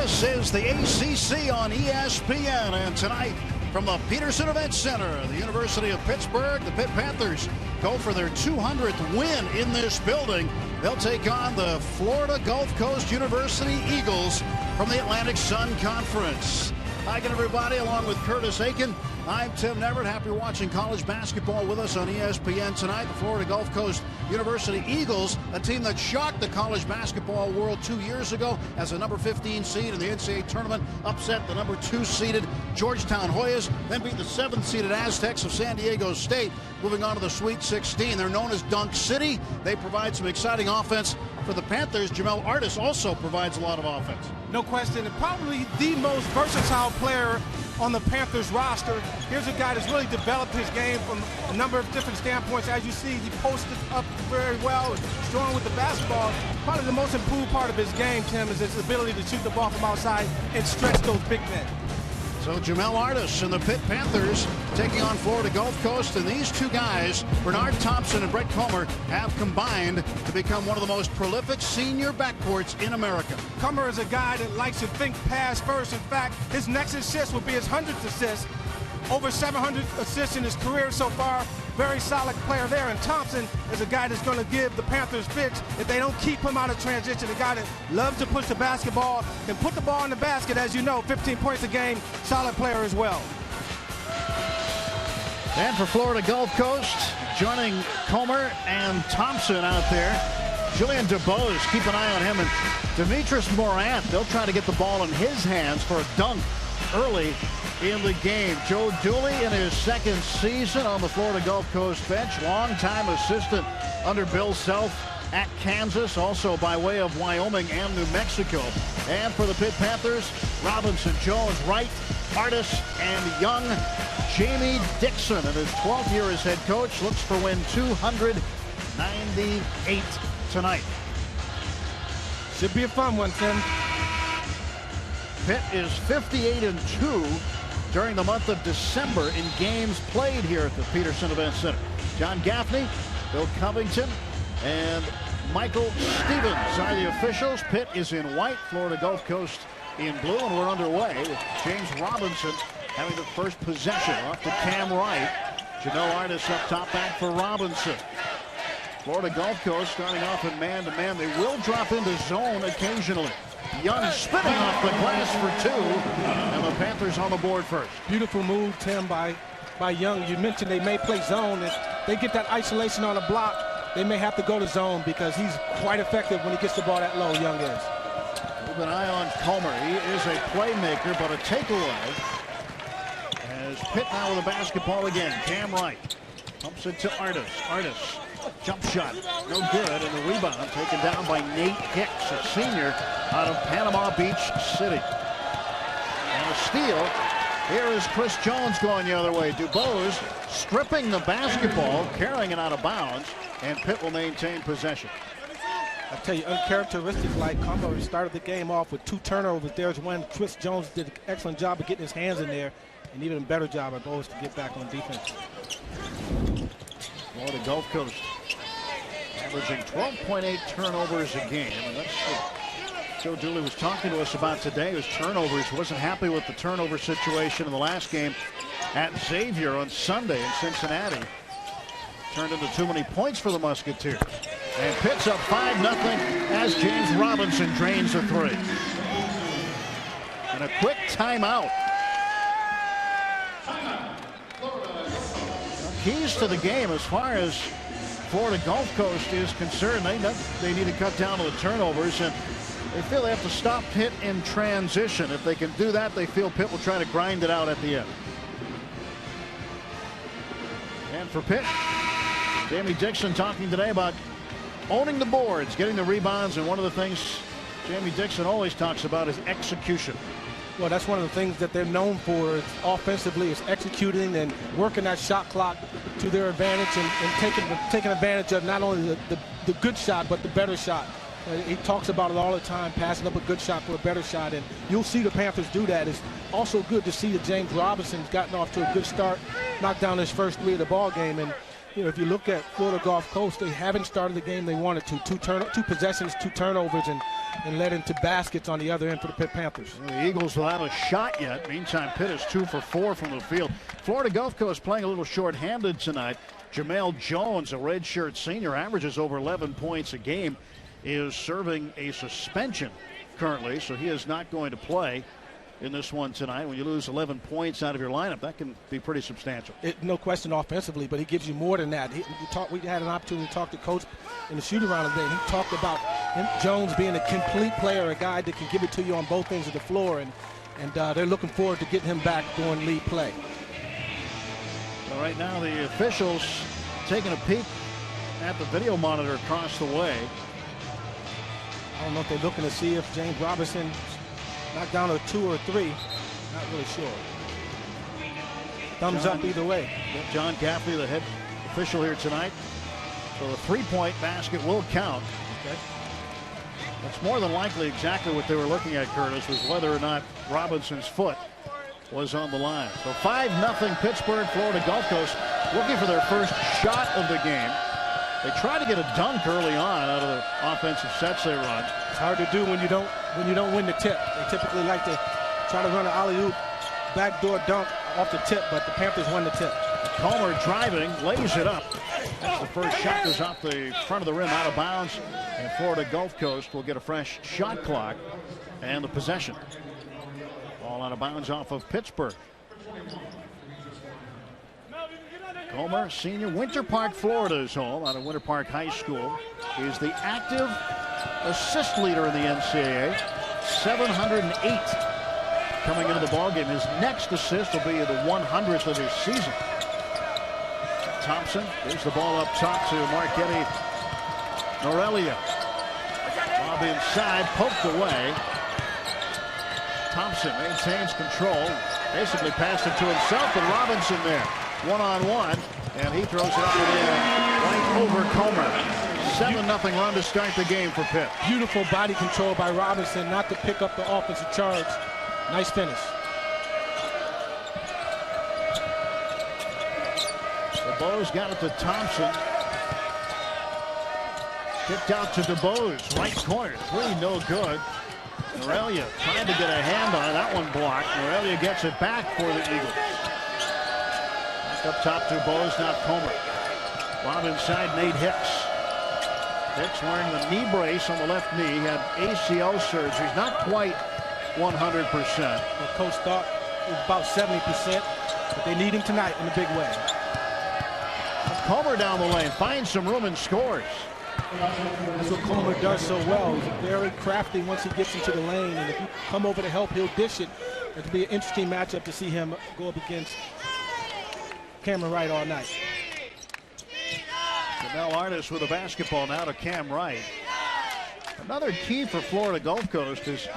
This is the ACC on ESPN, and tonight from the Peterson Event Center, the University of Pittsburgh, the Pitt Panthers go for their 200th win in this building. They'll take on the Florida Gulf Coast University Eagles from the Atlantic Sun Conference. Hi again, everybody, along with Curtis Aiken. I'm Tim Neverett. Happy you're watching college basketball with us on ESPN tonight. The Florida Gulf Coast University Eagles, a team that shocked the college basketball world 2 years ago as a number 15 seed in the NCAA tournament, upset the number 2 seeded Georgetown Hoyas, then beat the 7th seeded Aztecs of San Diego State, moving on to the Sweet 16. They're known as Dunk City. They provide some exciting offense. For the Panthers, Jamel Artis also provides a lot of offense. No question, and probably the most versatile player on the Panthers roster. Here's a guy that's really developed his game from a number of different standpoints. As you see, he posted up very well, strong with the basketball. Probably the most improved part of his game, Tim, is his ability to shoot the ball from outside and stretch those big men. So Jamel Artis and the Pitt Panthers taking on Florida Gulf Coast, and these two guys, Bernard Thompson and Brett Comer, have combined to become one of the most prolific senior backcourts in America. Comer is a guy that likes to think pass first. In fact, his next assist will be his 100th assist. Over 700 assists in his career so far. Very solid player there. And Thompson is a guy that's going to give the Panthers fits if they don't keep him out of transition. A guy that loves to push the basketball and put the ball in the basket. As you know, 15 points a game. Solid player as well. And for Florida Gulf Coast, joining Comer and Thompson out there, Julian DeBose, keep an eye on him, and Demetrius Morant. They'll try to get the ball in his hands for a dunk early in the game. Joe Dooley in his second season on the Florida Gulf Coast bench, longtime assistant under Bill Self at Kansas, also by way of Wyoming and New Mexico. And for the Pitt Panthers, Robinson, Jones, Wright, Artis, and young Jamie Dixon in his 12th year as head coach, looks for win 298 tonight. Should be a fun one, Tim. Pitt is 58-2 during the month of December in games played here at the Peterson Event Center. John Gaffney, Bill Covington, and Michael Stevens are the officials. Pitt is in white, Florida Gulf Coast in blue, and we're underway with James Robinson having the first possession off to Cam Wright. Jamel Artis up top back for Robinson. Florida Gulf Coast starting off in man-to-man. They will drop into zone occasionally. Young spinning off the glass for 2, and the Panthers on the board first. Beautiful move, Tim, by Young. You mentioned they may play zone. If they get that isolation on a block, they may have to go to zone because he's quite effective when he gets the ball that low. Young is. Keep an eye on Comer. He is a playmaker, but a takeaway. As Pitt now with the basketball again. Cam Wright pumps it to Artis. Artis. Jump shot, no good, and the rebound taken down by Nate Hicks, a senior out of Panama Beach City. And a steal. Here is Chris Jones going the other way. DuBose stripping the basketball, carrying it out of bounds, and Pitt will maintain possession. I tell you, uncharacteristic like Comer started the game off with 2 turnovers. There's one. Chris Jones did an excellent job of getting his hands in there, and even a better job at Bowes to get back on defense. Florida Gulf Coast averaging 12.8 turnovers a game, and that's what Joe Dooley was talking to us about today. His turnovers, wasn't happy with the turnover situation in the last game at Xavier on Sunday in Cincinnati. Turned into too many points for the Musketeers. And Pitt's up 5-0 as James Robinson drains a 3. And a quick timeout. Keys to the game as far as Florida Gulf Coast is concerned. They need to cut down on the turnovers, and they feel they have to stop Pitt in transition. If they can do that, they feel Pitt will try to grind it out at the end. And for Pitt, Jamie Dixon talking today about owning the boards, getting the rebounds, and one of the things Jamie Dixon always talks about is execution. Well, that's one of the things that they're known for offensively, is executing and working that shot clock to their advantage and taking advantage of not only the good shot, but the better shot. He talks about it all the time, passing up a good shot for a better shot, and you'll see the Panthers do that. It's also good to see that James Robinson's gotten off to a good start, knocked down his first 3 of the ball game, and you know, if you look at Florida Gulf Coast, they haven't started the game they wanted to. Two possessions, 2 turnovers, and and led into baskets on the other end for the Pitt Panthers. The Eagles without a shot yet. Meantime, Pitt is 2 for 4 from the field. Florida Gulf Coast playing a little short-handed tonight. Jamel Jones, a redshirt senior, averages over 11 points a game, is serving a suspension currently, so he is not going to play in this one tonight. When you lose 11 points out of your lineup, that can be pretty substantial. No question offensively, but he gives you more than that. We had an opportunity to talk to Coach in the shoot-around today. He talked about Jones being a complete player, a guy that can give it to you on both ends of the floor, and they're looking forward to getting him back doing lead play. Well, right now the officials taking a peek at the video monitor across the way. I don't know if they're looking to see if James Robinson knocked down a 2 or a 3. Not really sure. Thumbs up either way. John Gaffney, the head official here tonight. So the three-point basket will count. Okay. That's more than likely exactly what they were looking at, Curtis, was whether or not Robinson's foot was on the line. So 5-0 Pittsburgh, Florida Gulf Coast looking for their first shot of the game. They try to get a dunk early on out of the offensive sets they run. It's hard to do when you don't win the tip. They typically like to try to run an alley-oop backdoor dunk off the tip, but the Panthers won the tip. Comer driving, lays it up. That's the first shot, goes off the front of the rim, out of bounds. And Florida Gulf Coast will get a fresh shot clock and the possession. All out of bounds off of Pittsburgh. Comer, senior, Winter Park, Florida is home out of Winter Park High School. He is the active assist leader in the NCAA. 708 coming into the ballgame. His next assist will be the 100th of his season. Thompson gives the ball up top to Marquetti Norelia. Bob inside, poked away. Thompson maintains control. Basically passed it to himself, and Robinson there. One-on-one, and he throws it up and in right over Comer. 7-0 run to start the game for Pitt. Beautiful body control by Robinson not to pick up the offensive charge. Nice finish. DeBose got it to Thompson. Kicked out to DeBose, right corner. Three, no good. Norelia trying to get a hand on it. That one blocked. Norelia gets it back for the Eagles. Back up top to DeBose, now Comer. Lob inside, Nate Hicks. Hicks wearing the knee brace on the left knee. He had ACL surgery. He's not quite 100%. The coach thought it was about 70%, but they need him tonight in a big way. Comer down the lane, finds some room and scores. That's what Comer does so well. He's very crafty once he gets into the lane, and if you come over to help, he'll dish it. It'll be an interesting matchup to see him go up against Cameron Wright all night. Jamel Artis with a basketball now to Cam Wright. Another key for Florida Gulf Coast is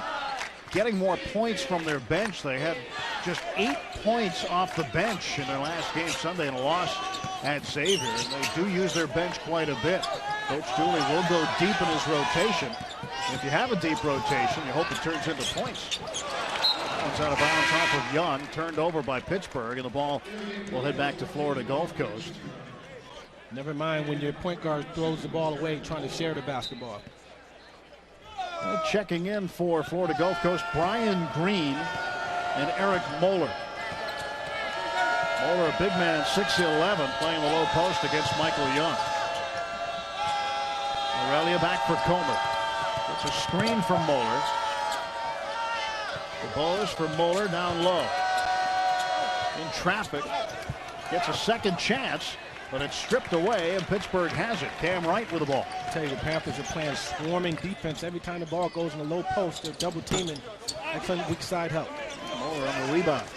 getting more points from their bench. They had just 8 points off the bench in their last game Sunday in a loss at Xavier, and they do use their bench quite a bit. Coach Dooley will go deep in his rotation. And if you have a deep rotation, you hope it turns into points. That one's out of bounds off of Young, turned over by Pittsburgh, and the ball will head back to Florida Gulf Coast. Never mind when your point guard throws the ball away trying to share the basketball. Well, checking in for Florida Gulf Coast, Brian Green and Eric Moeller. Moeller, a big man, 6'11", playing the low post against Michael Young. Aurelia back for Comer. Gets a screen from Moeller. DeBose for Moeller down low. In traffic. Gets a second chance, but it's stripped away, and Pittsburgh has it. Cam Wright with the ball. I tell you, the Panthers are playing swarming defense. Every time the ball goes in the low post, they're double teaming. Excellent weak side help. Moeller on the rebound.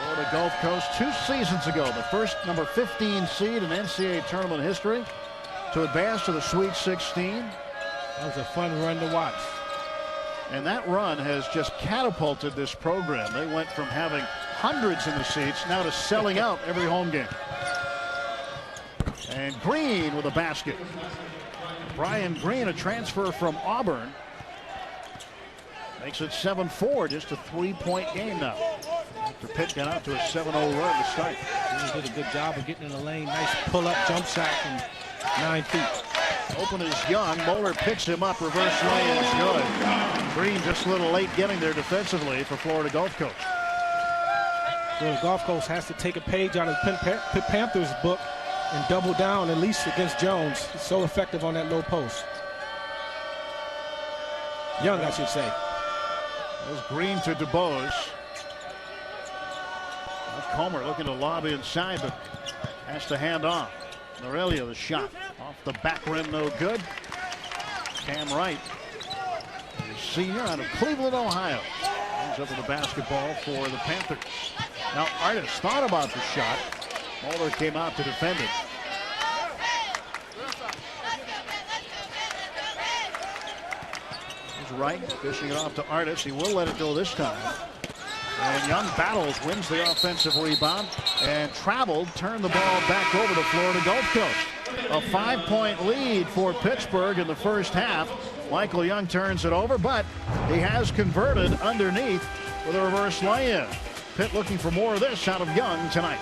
Florida Gulf Coast 2 seasons ago, the first number 15 seed in NCAA tournament history to advance to the Sweet 16. That was a fun run to watch. And that run has just catapulted this program. They went from having hundreds in the seats now to selling out every home game. And Green with a basket. Brian Green, a transfer from Auburn, makes it 7-4, just a 3-point game now. After Pitt got out to a 7-0 run to start. He did a good job of getting in the lane. Nice pull-up jump shot from 9 feet. Open is Young. Moeller picks him up. Reverse lay is good. Green just a little late getting there defensively for Florida Gulf Coast. Well, the Gulf Coast has to take a page out of the Pitt Panthers book and double down at least against Jones. He's so effective on that low post. Young, I should say. There's Green to DuBose. Comer looking to lob inside, but has to hand off. Norelia, the shot off the back rim, no good. Cam Wright, senior out of Cleveland, Ohio, comes up with the basketball for the Panthers. Now Artis thought about the shot. Moeller came out to defend it. Here's Wright dishing it off to Artis. He will let it go this time. And Young battles, wins the offensive rebound, and traveled, turned the ball back over to Florida Gulf Coast. A 5-point lead for Pittsburgh in the first half. Michael Young turns it over, but he has converted underneath with a reverse lay-in. Pitt looking for more of this out of Young tonight.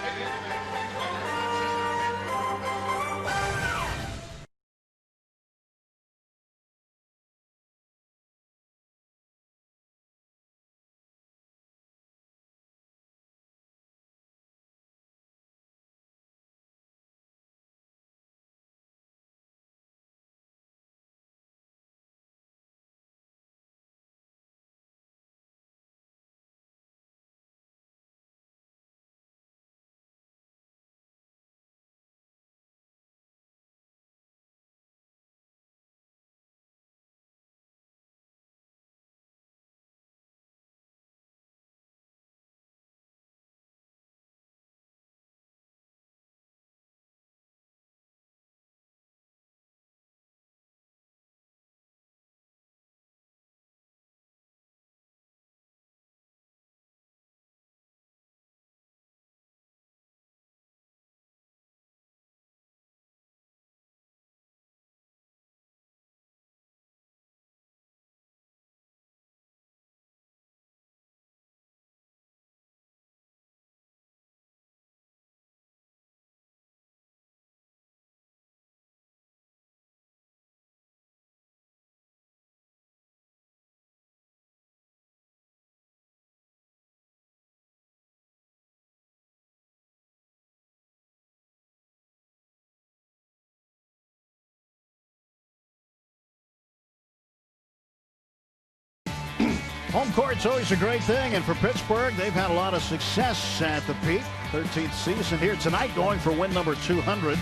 Home court's always a great thing, and for Pittsburgh, they've had a lot of success at the peak. 13th season here tonight, going for win number 200.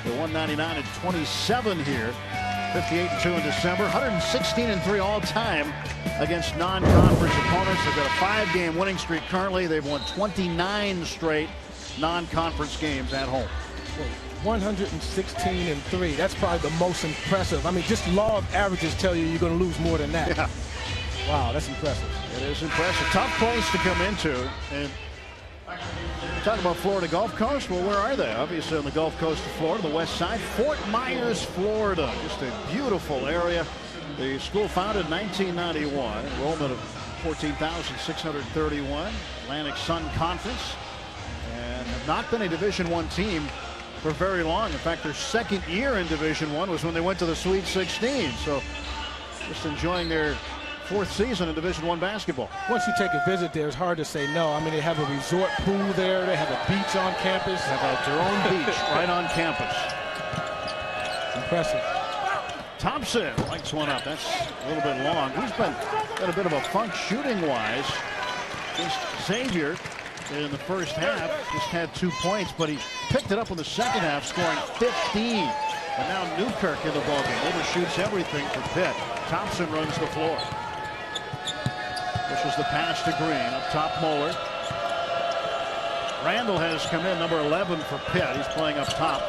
They're 199-27 here. 58-2 in December. 116-3 all-time against non-conference opponents. They've got a 5-game winning streak currently. They've won 29 straight non-conference games at home. 116-3. That's probably the most impressive. I mean, just law of averages tell you you're going to lose more than that. Yeah. Wow, that's impressive. It is impressive. Tough place to come into. And talk about Florida Gulf Coast. Well, where are they? Obviously on the Gulf Coast of Florida, the west side. Fort Myers, Florida. Just a beautiful area. The school founded in 1991. Enrollment of 14,631. Atlantic Sun Conference. And have not been a Division I team for very long. In fact, their second year in Division I was when they went to the Sweet 16. So just enjoying their 4th season in Division I basketball. Once you take a visit there, it's hard to say no. I mean, they have a resort pool there. They have a beach on campus. They have their own beach right on campus. It's impressive. Thompson lights one up. That's a little bit long. He's been in a bit of a funk shooting-wise. Xavier in the first half just had 2 points, but he picked it up in the second half, scoring 15. And now Newkirk in the ballgame. Overshoots everything for Pitt. Thompson runs the floor. Pushes the pass to Green. Up top, Moeller. Randall has come in, number 11 for Pitt. He's playing up top.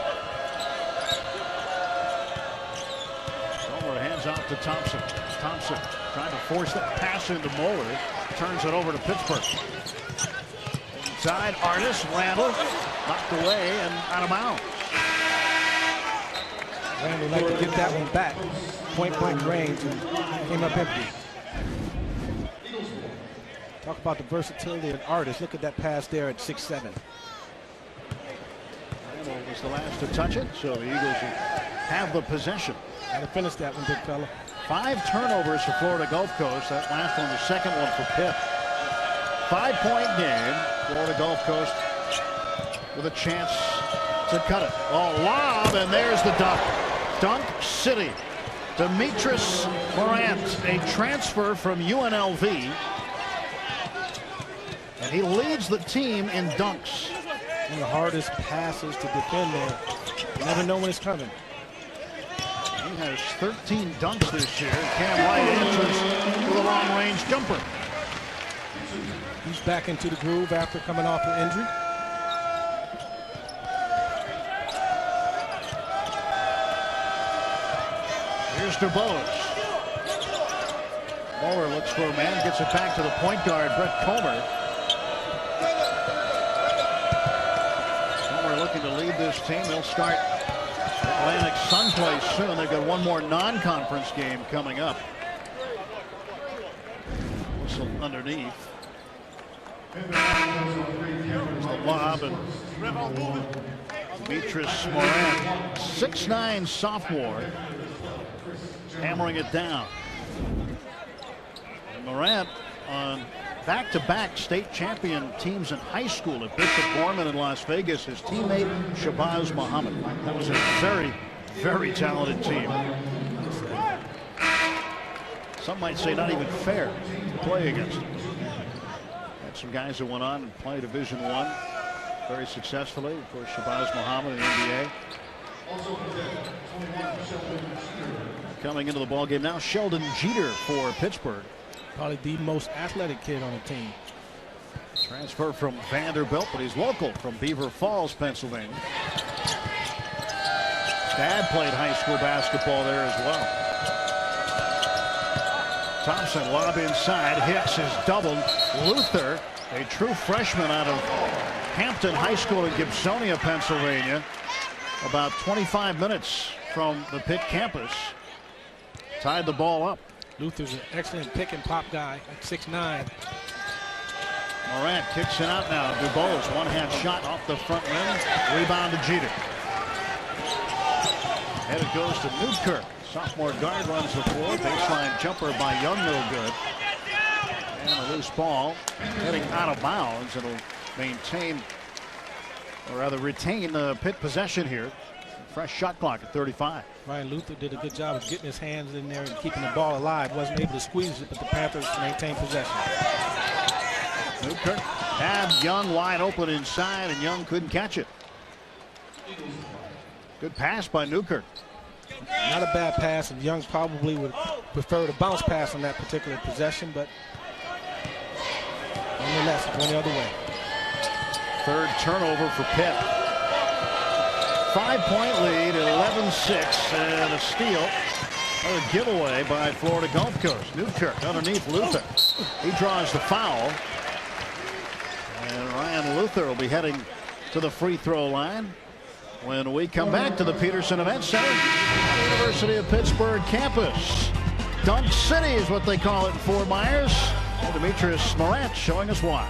Moeller hands out to Thompson. Thompson trying to force that pass into Moeller. Turns it over to Pittsburgh. Inside, Artis. Randall knocked away and out of bounds. Randall like to get that one back. Point-blank range and came up empty. Talk about the versatility of Artis. Look at that pass there at 6'7". Randall was the last to touch it, so the Eagles will have the possession. Got to finish that one, big fella. 5 turnovers for Florida Gulf Coast. That last one, the second one for Pitt. 5-point game. Florida Gulf Coast with a chance to cut it. Oh, lob, and there's the dunk. Dunk City. Demetrius Morant, a transfer from UNLV. And he leads the team in dunks. One of the hardest passes to defend there. You never know when it's coming. He has 13 dunks this year. Cam White answers with a long-range jumper. He's back into the groove after coming off an injury. Here's DuBose. Moore looks for a man, gets it back to the point guard, Brett Comer. Comer looking to lead this team. They'll start Atlantic Sun play soon. They've got one more non-conference game coming up. Whistle underneath. There's the lob, and Demetrius Morant, 6'9" sophomore, hammering it down. And Morant on back-to-back state champion teams in high school at Bishop Gorman in Las Vegas. His teammate Shabazz Muhammad. That was a very, very talented team. Some might say not even fair to play against him. Had some guys that went on and played Division I very successfully. Of course, Shabazz Muhammad in the NBA. Coming into the ball game now, Sheldon Jeter for Pittsburgh. Probably the most athletic kid on the team. Transfer from Vanderbilt, but he's local from Beaver Falls, Pennsylvania. His dad played high school basketball there as well. Thompson, lob inside. Hicks is doubled. Luther, a true freshman out of Hampton High School in Gibsonia, Pennsylvania, about 25 minutes from the Pitt campus, tied the ball up. Luther's an excellent pick and pop guy at 6'9". Morant kicks it out now. DuBose, one-hand shot off the front rim. Rebound to Jeter. And it goes to Newkirk. Sophomore guard runs the floor. Baseline jumper by Young, no good. And a loose ball heading out of bounds. It'll maintain, or rather retain, the Pitt possession here. Fresh shot clock at 35. Ryan Luther did a good job of getting his hands in there and keeping the ball alive. Wasn't able to squeeze it, but the Panthers maintained possession. Newkirk had Young wide open inside, and Young couldn't catch it. Good pass by Newkirk. Not a bad pass, and Young probably would prefer to bounce pass on that particular possession, but nonetheless, it's going the other way. Third turnover for Pitt. 5-point lead, 11-6, and a steal. Another giveaway by Florida Gulf Coast. Newkirk underneath Luther. He draws the foul. And Ryan Luther will be heading to the free throw line when we come back to the Peterson Event Center at the University of Pittsburgh campus. Dunk City is what they call it in Fort Myers. And Demetrius Morant showing us why.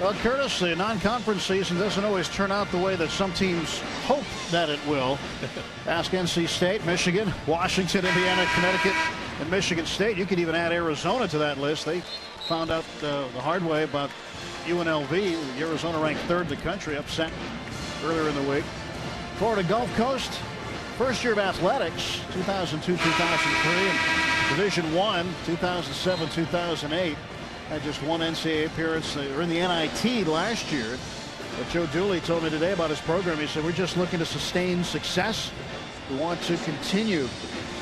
Well, Curtis, the non-conference season doesn't always turn out the way that some teams hope that it will. Ask NC State, Michigan, Washington, Indiana, Connecticut, and Michigan State. You could even add Arizona to that list. They found out the hard way about UNLV. Arizona ranked 3rd in the country, upset earlier in the week. Florida Gulf Coast, first year of athletics, 2002, 2003, and Division I, 2007, 2008. Had just one NCAA appearance. They were in the NIT last year. But Joe Dooley told me today about his program. He said, we're just looking to sustain success. We want to continue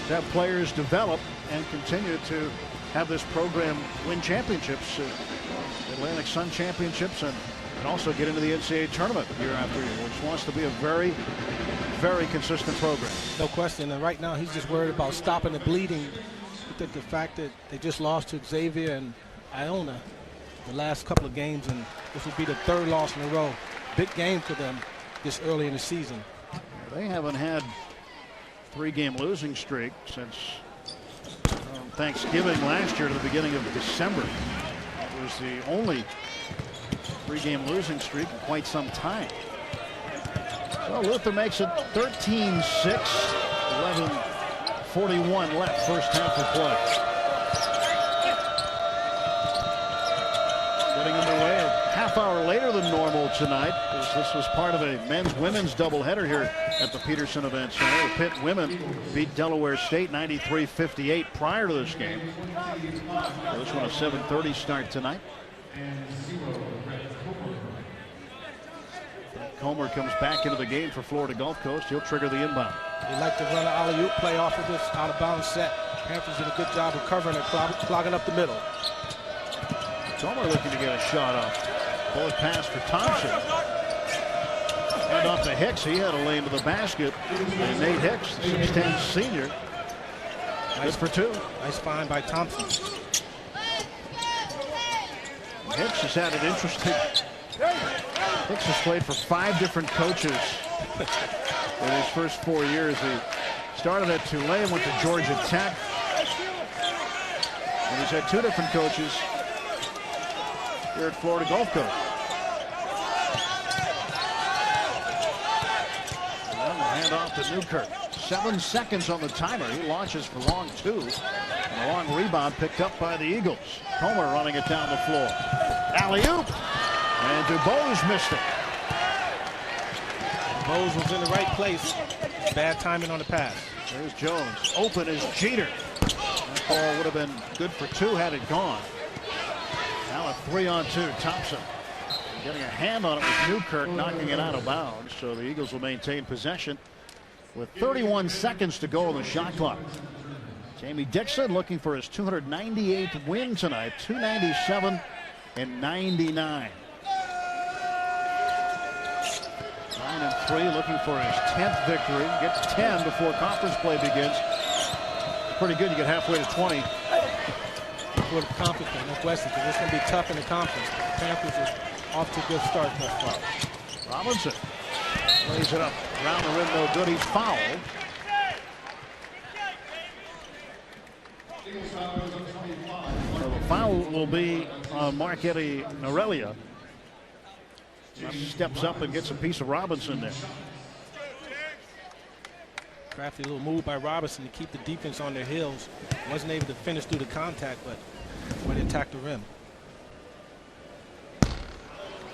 to have players develop and continue to have this program win championships, Atlantic Sun championships, and also get into the NCAA tournament year after year, which wants to be a very, very consistent program. No question. And right now, he's just worried about stopping the bleeding. I think the fact that they just lost to Xavier and Iona the last couple of games, and this will be the 3rd loss in a row. Big game for them this early in the season. They haven't had 3-game losing streak since Thanksgiving last year to the beginning of December. It was the only 3-game losing streak in quite some time. Well, Luther makes it 13-6, 11:41 left, first half of play. Getting underway a half hour later than normal tonight, as this was part of a men's-women's doubleheader here at the Peterson Event Center. The Pitt women beat Delaware State 93-58 prior to this game. So this one a 7:30 start tonight. Comer comes back into the game for Florida Gulf Coast. He'll trigger the inbound. They like to run an alley-oop play off of this out-of-bounds set. Panthers did a good job of covering it, clogging up the middle. Comer looking to get a shot off. Bullet pass for Thompson. And off to Hicks. He had a lane to the basket. And Nate Hicks, the 6'10 senior. Nice for 2. Nice find by Thompson. Hicks has had an interesting. Hicks has played for 5 different coaches in his first 4 years. He started at Tulane, went to Georgia Tech. And he's had 2 different coaches here at Florida Gulf Coast. And the handoff to Newkirk. 7 seconds on the timer. He launches for long 2. And a long rebound picked up by the Eagles. Comer running it down the floor. Alley-oop. And DuBose missed it. DuBose was in the right place. Bad timing on the pass. There's Jones. Open is Jeter. That ball would have been good for 2 had it gone. Now a 3-on-2. Thompson getting a hand on it with Newkirk knocking it out of bounds. So the Eagles will maintain possession with 31 seconds to go on the shot clock. Jamie Dixon looking for his 298th win tonight. 297 and 99. 9-3, looking for his 10th victory. Gets 10 before conference play begins. Pretty good. You get halfway to 20. For the conference, no question, because it's going to be tough in the conference. The Panthers is off to a good start thus far. Robinson lays it up around the rim, no good. He's fouled. So the foul will be on Marquetti Norelia. He steps up and gets a piece of Robinson there. Crafty little move by Robinson to keep the defense on their heels. Wasn't able to finish through the contact, but when he attacked the rim.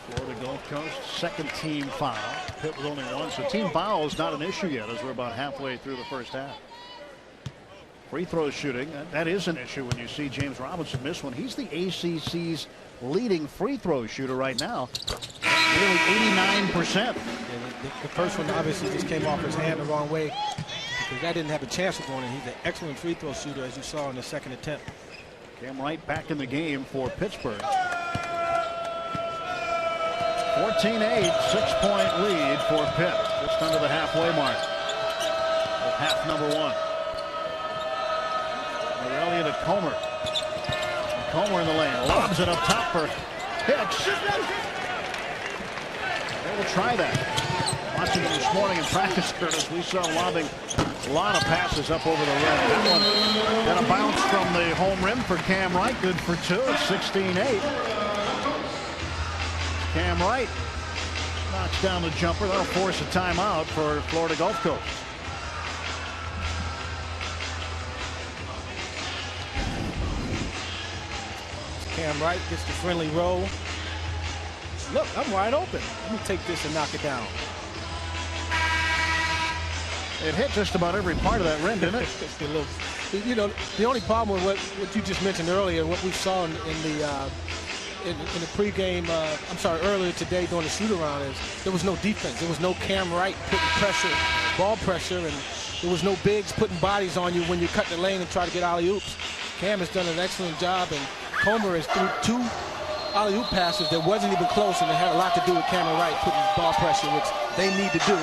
Florida Gulf Coast, second team foul. Pitt with only 1, so team foul is not an issue yet as we're about halfway through the first half. Free throw shooting, that is an issue when you see James Robinson miss one. He's the ACC's leading free throw shooter right now. Nearly 89%. Yeah, the first one obviously just came off his hand the wrong way because that didn't have a chance of going in. He's an excellent free throw shooter, as you saw in the second attempt. Cam Wright back in the game for Pittsburgh. 14-8, 6-point lead for Pitt. Just under the halfway mark of half number 1. Norelia to Comer. And Comer in the lane. Lobs it up top for Hicks. They will try that. Watching him this morning in practice, Curtis, we saw lobbing a lot of passes up over the rim. That one got a bounce from the home rim for Cam Wright. Good for 2. It's 16-8. Cam Wright knocks down the jumper. That'll force a timeout for Florida Gulf Coast. Cam Wright gets the friendly roll. Look, I'm wide open. Let me take this and knock it down. It hit just about every part of that rim, didn't it? You know, the only problem with what you just mentioned earlier, what we saw in the pregame, earlier today during the shoot-around, is there was no defense. There was no Cam Wright putting pressure, ball pressure, and there was no bigs putting bodies on you when you cut the lane and try to get alley-oops. Cam has done an excellent job, and Comer has threw 2 alley-oop passes that wasn't even close, and it had a lot to do with Cameron Wright putting ball pressure, which they need to do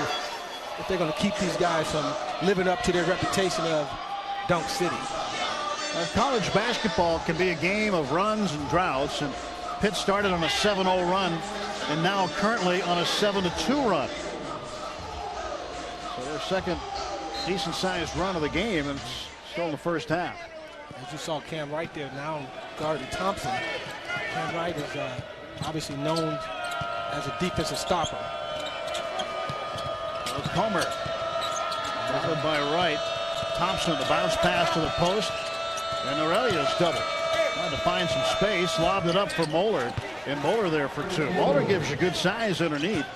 if they're going to keep these guys from living up to their reputation of Dunk City. College basketball can be a game of runs and droughts, and Pitt started on a 7-0 run and now currently on a 7-2 run. So their second decent-sized run of the game, and it's still in the first half. As you saw Cam Wright there now guarding Thompson. Cam Wright is obviously known as a defensive stopper. Comer followed by Wright. Thompson, the bounce pass to the post, and Aurelia's double. Trying to find some space, lobbed it up for Moeller, and Moeller there for 2. Moeller gives you good size underneath.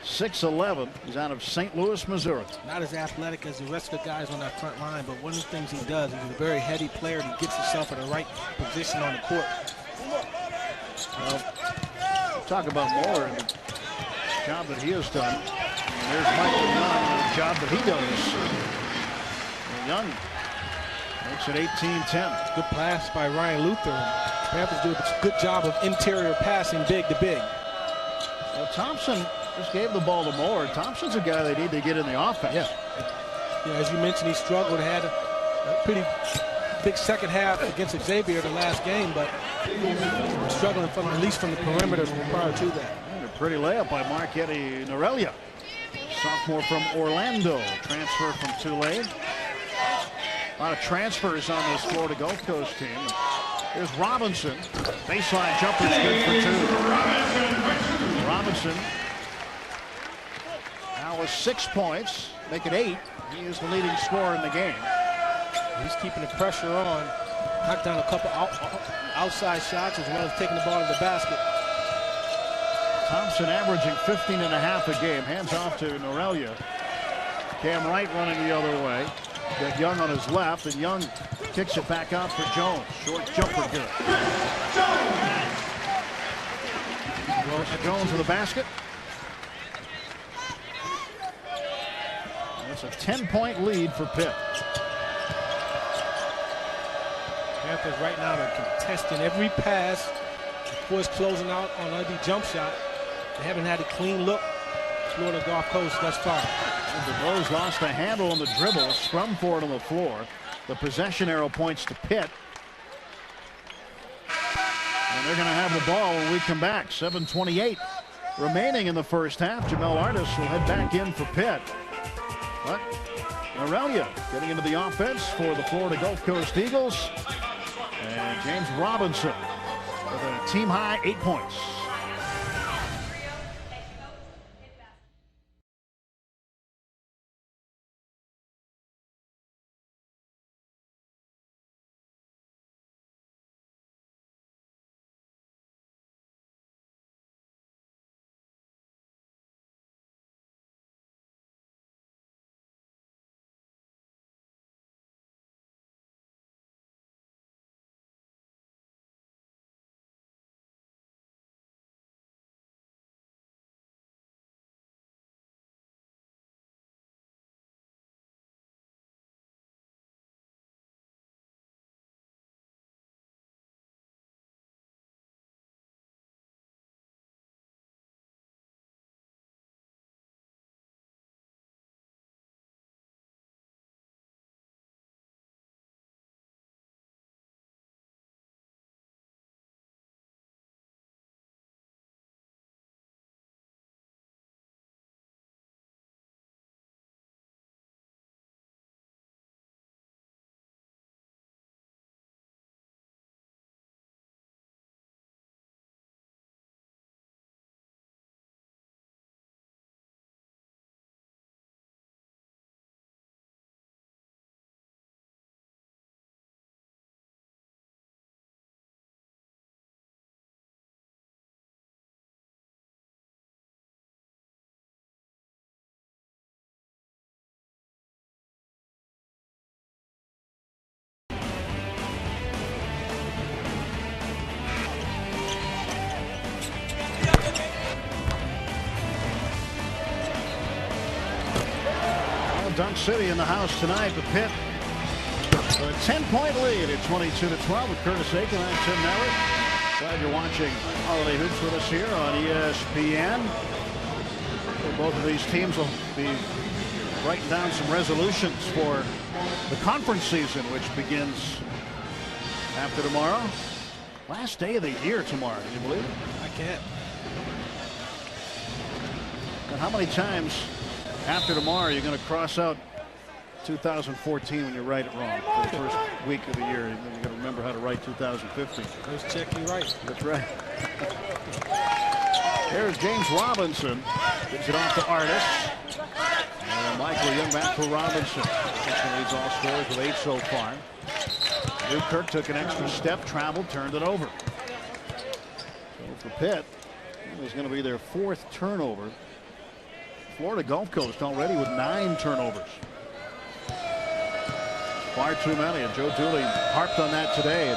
6'11". He's out of St. Louis, Missouri. Not as athletic as the rest of the guys on that front line, but one of the things he does, he's a very heady player, and he gets himself in the right position on the court. Talk about Moeller and the job that he has done. And there's Michael Young and the job that he does. And Young makes it 18-10. Good pass by Ryan Luther. The Panthers do a good job of interior passing big to big. Well, Thompson just gave the ball to Moore. Thompson's a guy they need to get in the offense. Yeah, as you mentioned, he struggled, had a pretty big second half against Xavier the last game, but struggling from at least from the perimeter prior to that. And a pretty layup by Marquetti Norelia, sophomore from Orlando, transfer from Tulane. A lot of transfers on this Florida Gulf Coast team. Here's Robinson. Baseline jumper's good for 2. Robinson now with 6 points, make it 8. He is the leading scorer in the game. He's keeping the pressure on. Knocked down a couple outside shots as well as taking the ball to the basket. Thompson averaging 15.5 a game. Hands off to Norelia. Cam Wright running the other way. Got Young on his left, and Young kicks it back out for Jones. Short jumper good. Jones to the basket. That's a 10-point lead for Pitt. Panthers right now are contesting every pass before it's closing out on every jump shot. They haven't had a clean look. Florida Gulf Coast thus far. The Bows lost a handle on the dribble, scrum for it on the floor. The possession arrow points to Pitt. And they're going to have the ball when we come back. 7:28 remaining in the first half. Jamel Artis will head back in for Pitt. But Aurelia getting into the offense for the Florida Gulf Coast Eagles. And James Robinson with a team-high 8 points. City in the house tonight. The Pitt, a 10-point lead at 22-12 with Curtis Aiken. I'm Tim Mallett. Glad you're watching Holiday Hoops with us here on ESPN. Both of these teams will be writing down some resolutions for the conference season, which begins after tomorrow. Last day of the year tomorrow. Can you believe it? I can't. And how many times after tomorrow you're going to cross out 2014 when you write it wrong for the first week of the year? And then you're going to remember how to write 2015. First check you write. That's right. There's James Robinson. Gives it off to Artis. And Michael Young back for Robinson. He leads all scorers with 8 so far. Newkirk took an extra step, traveled, turned it over. So for Pitt, it was going to be their 4th turnover. Florida Gulf Coast already with 9 turnovers. Far too many, and Joe Dooley harped on that today,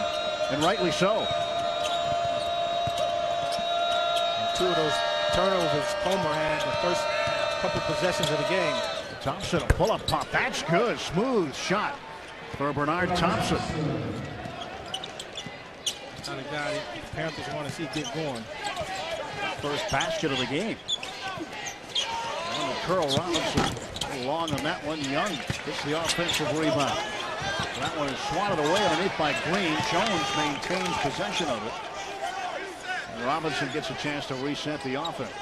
and rightly so. And 2 of those turnovers Comer had the first couple possessions of the game. Thompson, a pull-up pop. That's good. Smooth shot for Bernard Thompson. Not a guy the Panthers want to see get going. First basket of the game. Curl Robinson long on that one. Young gets the offensive rebound. That one is swatted away underneath by Green. Jones maintains possession of it. And Robinson gets a chance to reset the offense.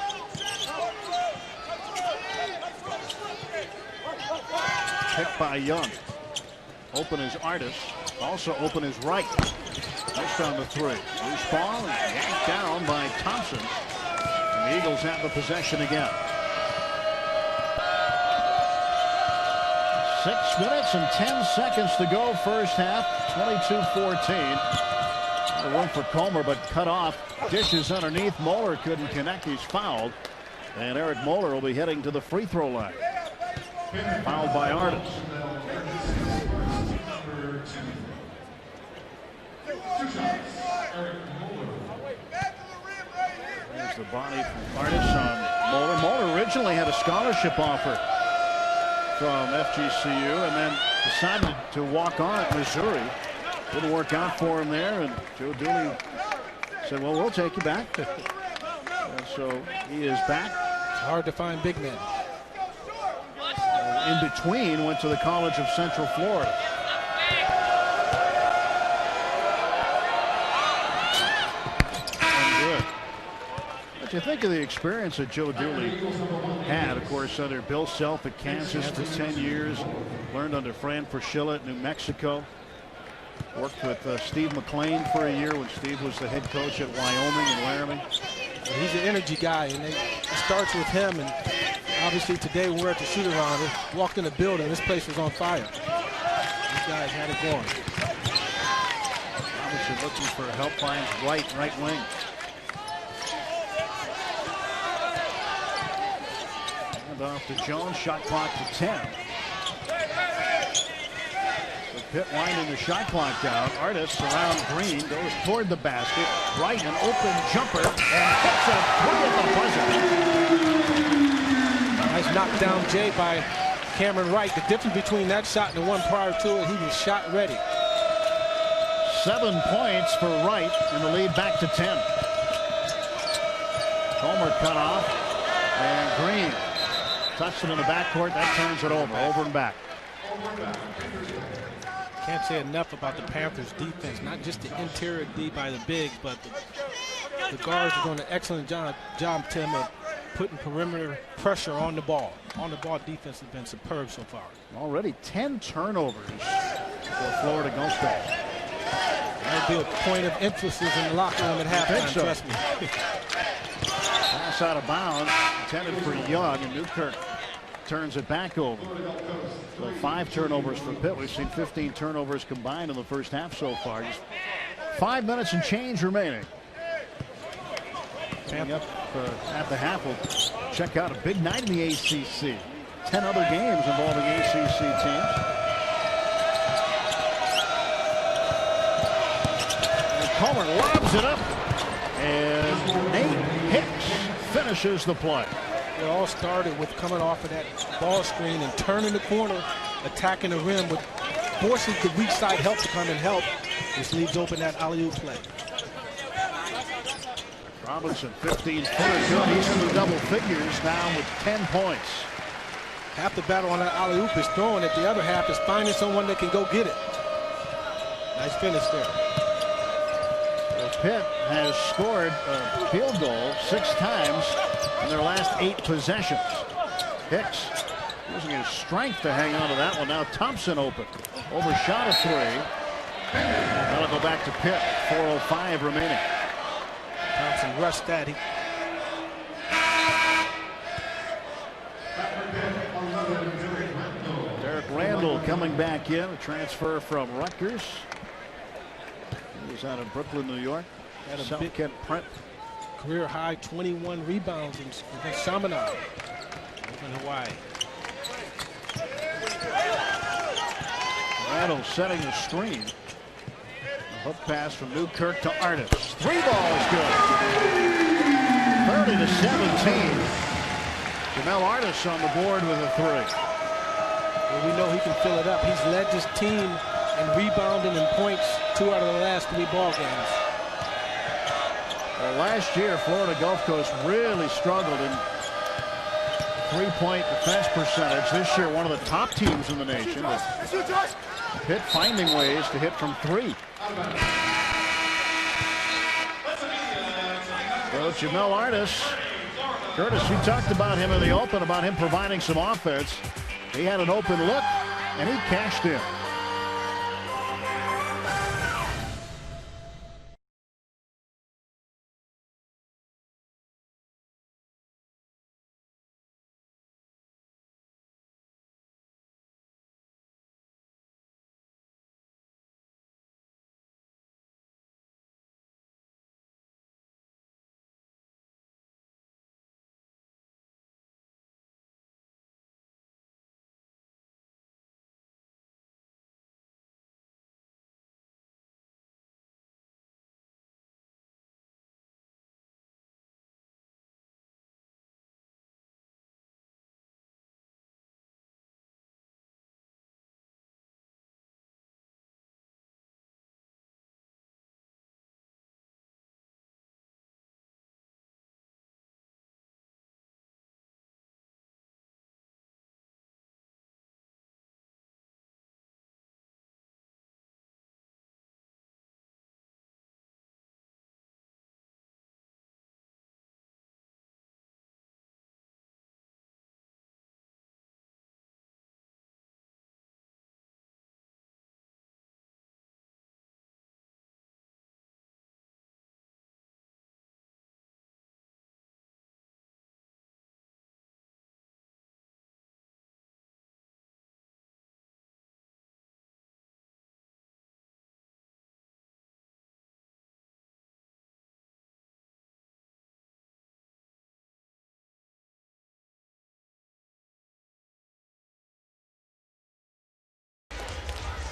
Picked by Young. Open is Artis. Also open is Wright. Nice on the 3. Loose ball and yanked down by Thompson. And the Eagles have the possession again. 6 minutes and 10 seconds to go first half. 22-14. A room for Comer, but cut off. Dishes underneath. Moeller couldn't connect. He's fouled. And Eric Moeller will be heading to the free throw line. Fouled by Artis. There's the body from Artis on Moeller. Moeller originally had a scholarship offer from FGCU and then decided to walk on at Missouri. Didn't work out for him there, and Joe Dooley said, well, we'll take you back. And so he is back. It's hard to find big men. In between, went to the College of Central Florida. And good. What do you think of the experience that Joe Dooley had? Of course, under Bill Self at Kansas for 10 years. Learned under Fran Fraschilla at New Mexico. Worked with Steve McLean for a year when Steve was the head coach at Wyoming and Laramie. Well, he's an energy guy, and it starts with him. And obviously today when we're at the shoot-around, we walked in the building, this place was on fire. These guys had it going. Robinson looking for help, finds right wing. And off to Jones, shot clock to 10. So Pitt winding the shot clock down. Artis around Green, goes toward the basket. Wright, an open jumper, and hits a 3 at the buzzer. Nice knockdown, Jay, by Cameron Wright. The difference between that shot and the one prior to it, he was shot ready. 7 points for Wright, and the lead back to 10. Comer cut off, and Green touched it in the backcourt. That turns it over and back. Can't say enough about the Panthers' defense. Not just the interior D by the bigs, but the guards are doing an excellent job, Tim, of putting perimeter pressure on the ball. On the ball defense has been superb so far. Already 10 turnovers for Florida Gulf Coast. That'll be a point of emphasis in the locker room at halftime, so. trust me. Pass out of bounds, intended for Young, and Newkirk turns it back over. So 5 turnovers for Pitt. We've seen 15 turnovers combined in the first half so far. Just 5 minutes and change remaining. Coming up at the half, we'll check out a big night in the ACC. 10 other games involving ACC teams. And Comer lobs it up, and Nate Hicks finishes the play. It all started with coming off of that ball screen and turning the corner, attacking the rim, which forces the weak side help to come and help, which leaves open that alley-oop play. Robinson, 15-footer, good. He's in the double figures now with 10 points. Half the battle on that alley-oop is throwing it. The other half is finding someone that can go get it. Nice finish there. Well, Pitt has scored a field goal 6 times in their last 8 possessions. Hicks using his strength to hang on to that one. Now Thompson open. Overshot a 3. That'll go back to Pitt. 4:05 remaining. Thompson rushed that. Derek Randall coming back in. A transfer from Rutgers. He was out of Brooklyn, New York. Had a South big Kent Prep. career high 21 rebounds against Chaminade in Hawaii. Randall setting the screen. A hook pass from Newkirk to Artis. 3 balls good. 30-17. Jamel Artis on the board with a 3. Well, we know he can fill it up. He's led this team in rebounding and points 2 out of the last 3 ball games. Well, last year, Florida Gulf Coast really struggled in 3-point defense percentage. This year, one of the top teams in the nation. Pitt finding ways to hit from 3. Well, Jamel Artis, Curtis, you talked about him in the open, about him providing some offense. He had an open look, and he cashed in.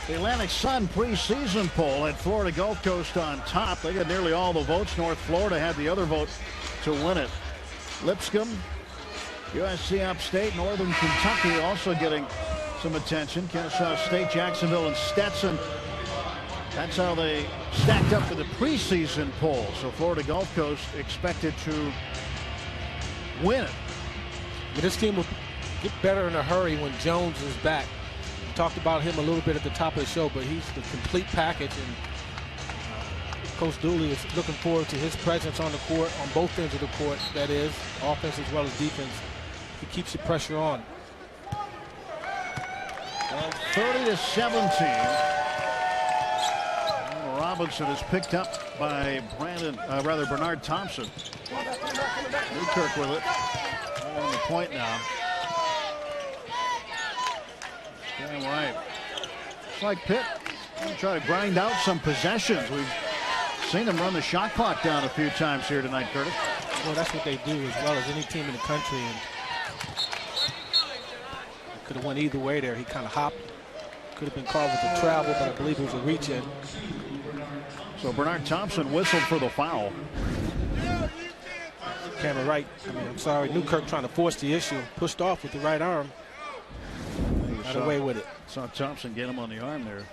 The Atlantic Sun preseason poll had Florida Gulf Coast on top. They got nearly all the votes. North Florida had the other vote to win it. Lipscomb, USC Upstate, Northern Kentucky also getting some attention. Kennesaw State, Jacksonville, and Stetson. That's how they stacked up for the preseason poll. So Florida Gulf Coast expected to win it. But this team will get better in a hurry when Jones is back. We talked about him a little bit at the top of the show, but he's the complete package, and Coach Dooley is looking forward to his presence on the court, on both ends of the court, that is, offense as well as defense. He keeps the pressure on. Well, 30-17. Robinson is picked up by Bernard Thompson. Newkirk with it. On the point now. Damn right. It's like Pitt. Try to grind out some possessions. We've seen them run the shot clock down a few times here tonight, Curtis. Well, that's what they do as well as any team in the country. And could have went either way there. He kind of hopped. Could have been called with a travel, but I believe it was a reach in. So Bernard Thompson whistled for the foul. Cameron Wright, I'm sorry, Newkirk trying to force the issue, pushed off with the right arm. Got away with it. Saw Thompson get him on the arm there.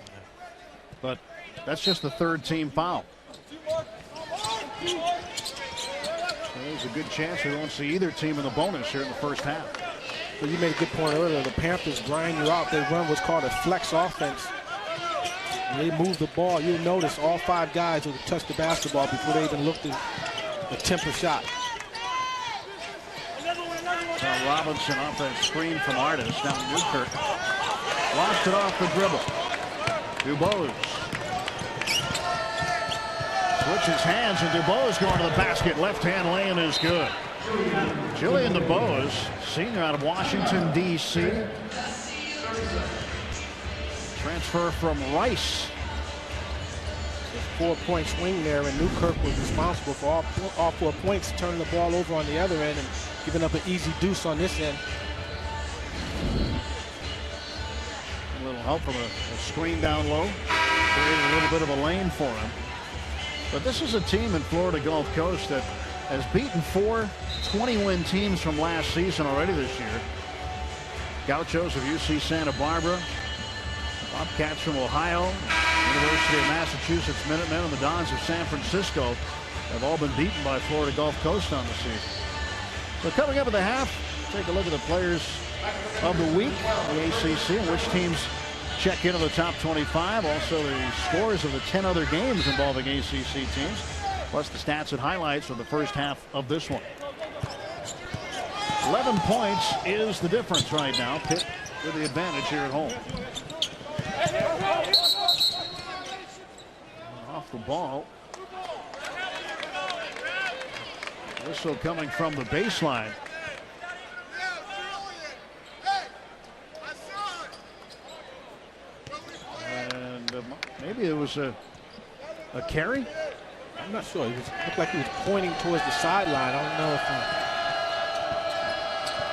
But that's just the third team foul. There's a good chance we won't see either team in the bonus here in the first half. Well, you made a good point earlier. The Panthers grind you out. They run what's called a flex offense. When they move the ball, you'll notice all 5 guys will touch the basketball before they even look to attempt a shot. Now Robinson off that screen from Artis. Now Newkirk lost it off the dribble. DuBose switches hands, and DuBose going to the basket. Left hand laying is good. Julian DuBose, senior out of Washington, D.C. Transfer from Rice. A 4-point swing there, and Newkirk was responsible for all 4 points, turning the ball over on the other end and giving up an easy deuce on this end. A little help from a screen down low. Created a little bit of a lane for him. But this is a team in Florida Gulf Coast that has beaten 4 20-win teams from last season already this year. Gauchos of UC Santa Barbara, Bobcats from Ohio, University of Massachusetts Minutemen, and the Dons of San Francisco have all been beaten by Florida Gulf Coast on the season. So coming up at the half, take a look at the players of the week, the ACC, and which teams check into the top 25. Also the scores of the 10 other games involving ACC teams, plus the stats and highlights of the first half of this one. 11 points is the difference right now. Pitt with the advantage here at home. Off the ball. Whistle coming from the baseline. And maybe it was a carry. I'm not sure. It looked like he was pointing towards the sideline. I don't know if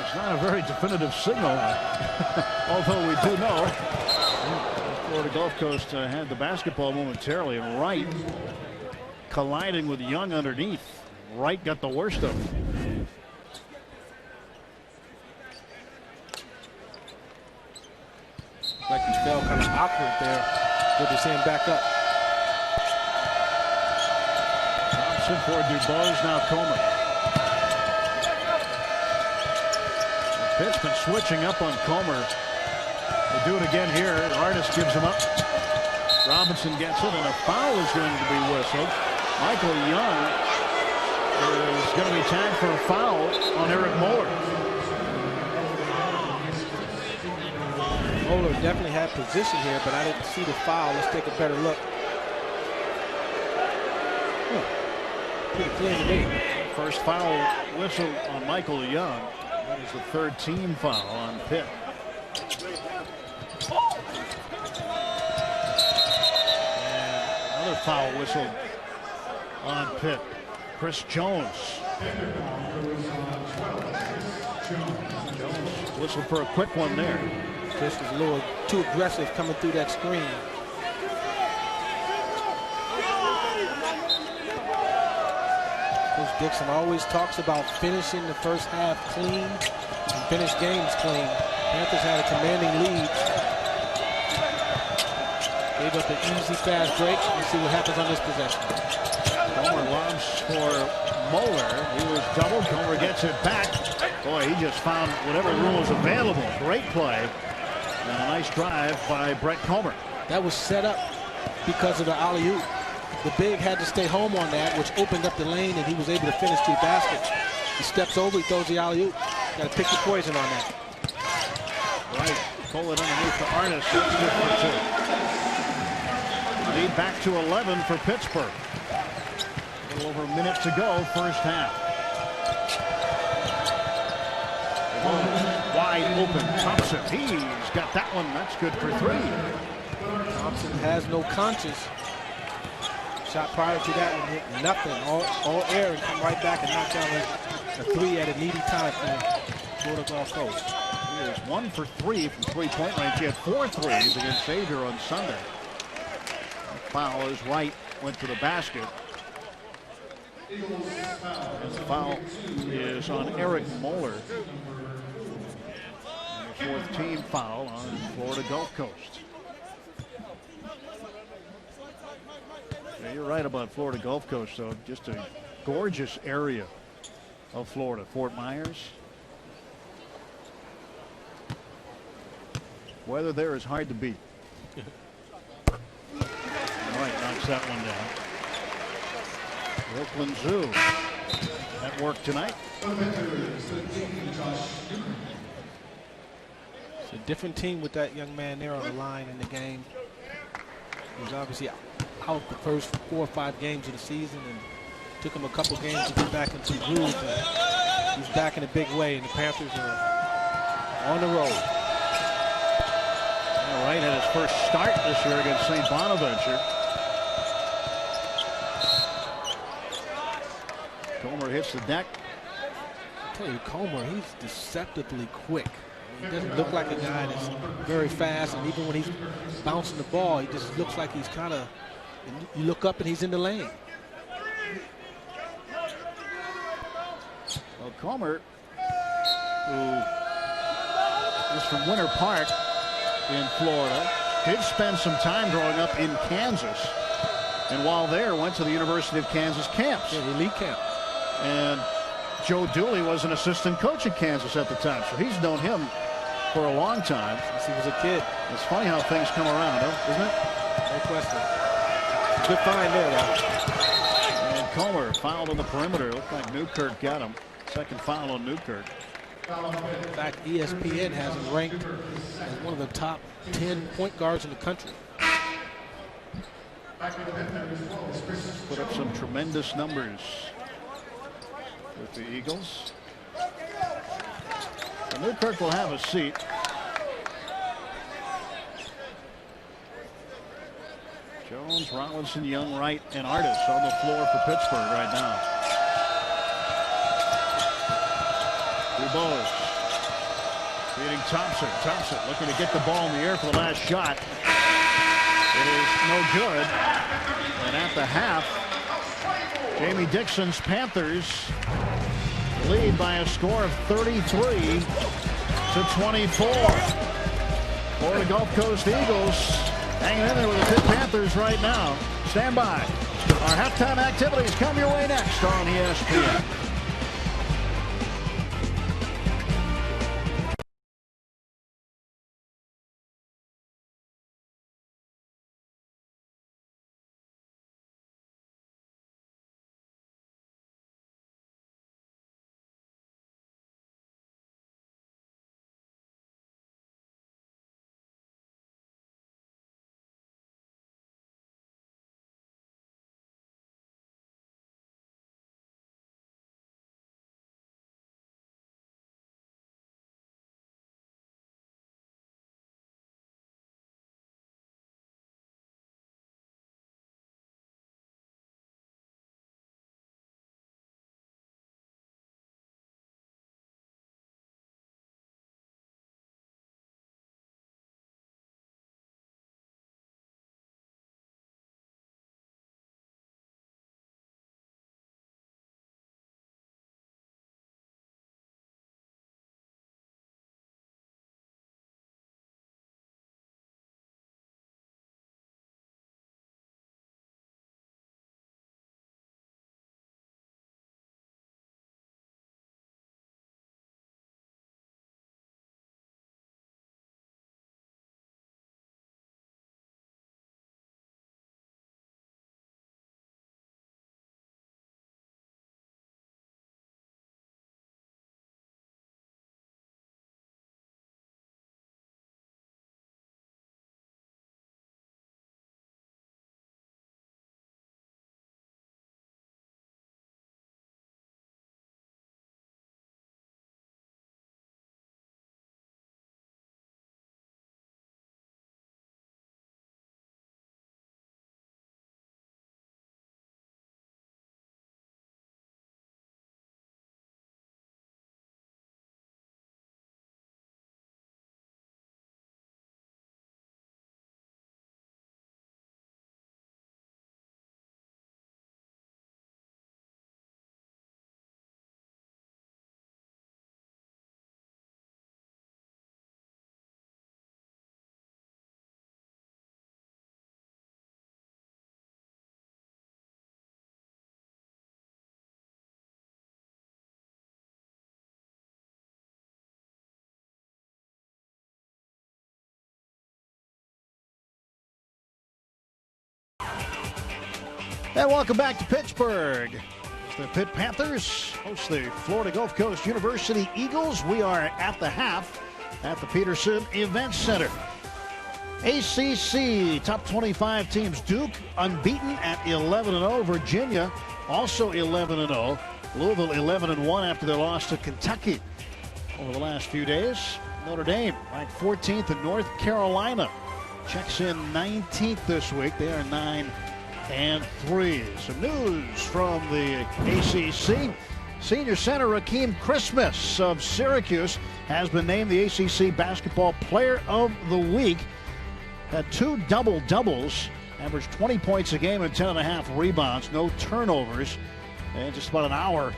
it's not a very definitive signal. Although we do know Florida Gulf Coast had the basketball momentarily, and Wright colliding with Young underneath. Wright got the worst of it. Like he fell kind of awkward there. Good to see him back up. Thompson for DuBose, now Comer. Pitt's been switching up on Comer. They do it again here. Artis gives him up. Robinson gets it, and a foul is going to be whistled. Michael Young is going to be tagged for a foul on Eric Moeller. Moeller definitely had position here, but I didn't see the foul. Let's take a better look. Pretty clean to me. First foul whistle on Michael Young. That is the third team foul on Pitt. And another foul whistle on Pitt. Chris Jones. Jones whistled for a quick one there. Chris was a little too aggressive coming through that screen. Coach Dixon always talks about finishing the first half clean and finish games clean. Panthers had a commanding lead. Gave up an easy fast break. Let's see what happens on this possession. Comer lobs for Moeller. He was doubled. Comer gets it back. Boy, he just found whatever room was available. Great play. And a nice drive by Brett Comer. That was set up because of the alley-oop. The big had to stay home on that, which opened up the lane, and he was able to finish to the basket. He steps over, he throws the alley-oop. Got to pick the poison on that. Right. Pull it underneath the Artis. That's good for 2. Lead back to 11 for Pittsburgh. A little over a minute to go, first half. Wide open. Thompson. He's got that one. That's good for 3. Thompson has no conscience. Shot prior to that one hit nothing. All air and come right back and knock down a 3 at a needy time for Florida Gulf Coast. He is 1 for 3 from three-point range. He had 4 threes against Xavier on Sunday. The foul is Wright went to the basket. And the foul is on Eric Moeller. And the fourth team foul on Florida Gulf Coast. Yeah, you're right about Florida Gulf Coast, though. Just a gorgeous area of Florida. Fort Myers. Weather there is hard to beat. Right, knocks that one down. Oakland Zoo at work tonight. It's a different team with that young man there on the line in the game. He was obviously out the first 4 or 5 games of the season, and took him a couple games to get back into the groove. He's back in a big way, and the Panthers are on the road. All right, had his first start this year against St. Bonaventure. Comer hits the deck. I tell you, Comer, he's deceptively quick. He doesn't look like a guy that's very fast, and even when he's bouncing the ball, he just looks like he's kind of, you look up and he's in the lane. Well, Comer, who is from Winter Park in Florida, did spend some time growing up in Kansas, and while there went to the University of Kansas camps. Yeah, the elite camp. And Joe Dooley was an assistant coach at Kansas at the time, so he's known him for a long time. Since he was a kid. It's funny how things come around, huh? Isn't it? No question. Good find there, though. And Comer fouled on the perimeter. Looked like Newkirk got him. Second foul on Newkirk. In fact, ESPN has him ranked as one of the top 10 point guards in the country. Put up some tremendous numbers with the Eagles. So Newkirk will have a seat. Jones, Rollinson, Young, Wright, and Artis on the floor for Pittsburgh right now. Dubose feeding Thompson. Thompson looking to get the ball in the air for the last shot. It is no good. And at the half, Jamie Dixon's Panthers lead by a score of 33-24. Florida Gulf Coast Eagles hanging in there with the Pitt Panthers right now. Stand by. Our halftime activities come your way next on ESPN. And welcome back to Pittsburgh. The Pitt Panthers host the Florida Gulf Coast University Eagles. We are at the half at the Peterson Event Center. ACC top 25 teams. Duke unbeaten at 11-0. Virginia also 11-0. Louisville 11-1 after their loss to Kentucky over the last few days. Notre Dame ranked 14th in North Carolina. Checks in 19th this week. They are 9-3. Some news from the ACC. Senior center Rakeem Christmas of Syracuse has been named the ACC Basketball Player of the Week. Had 2 double-doubles, averaged 20 points a game and 10.5 rebounds, no turnovers, and just about an hour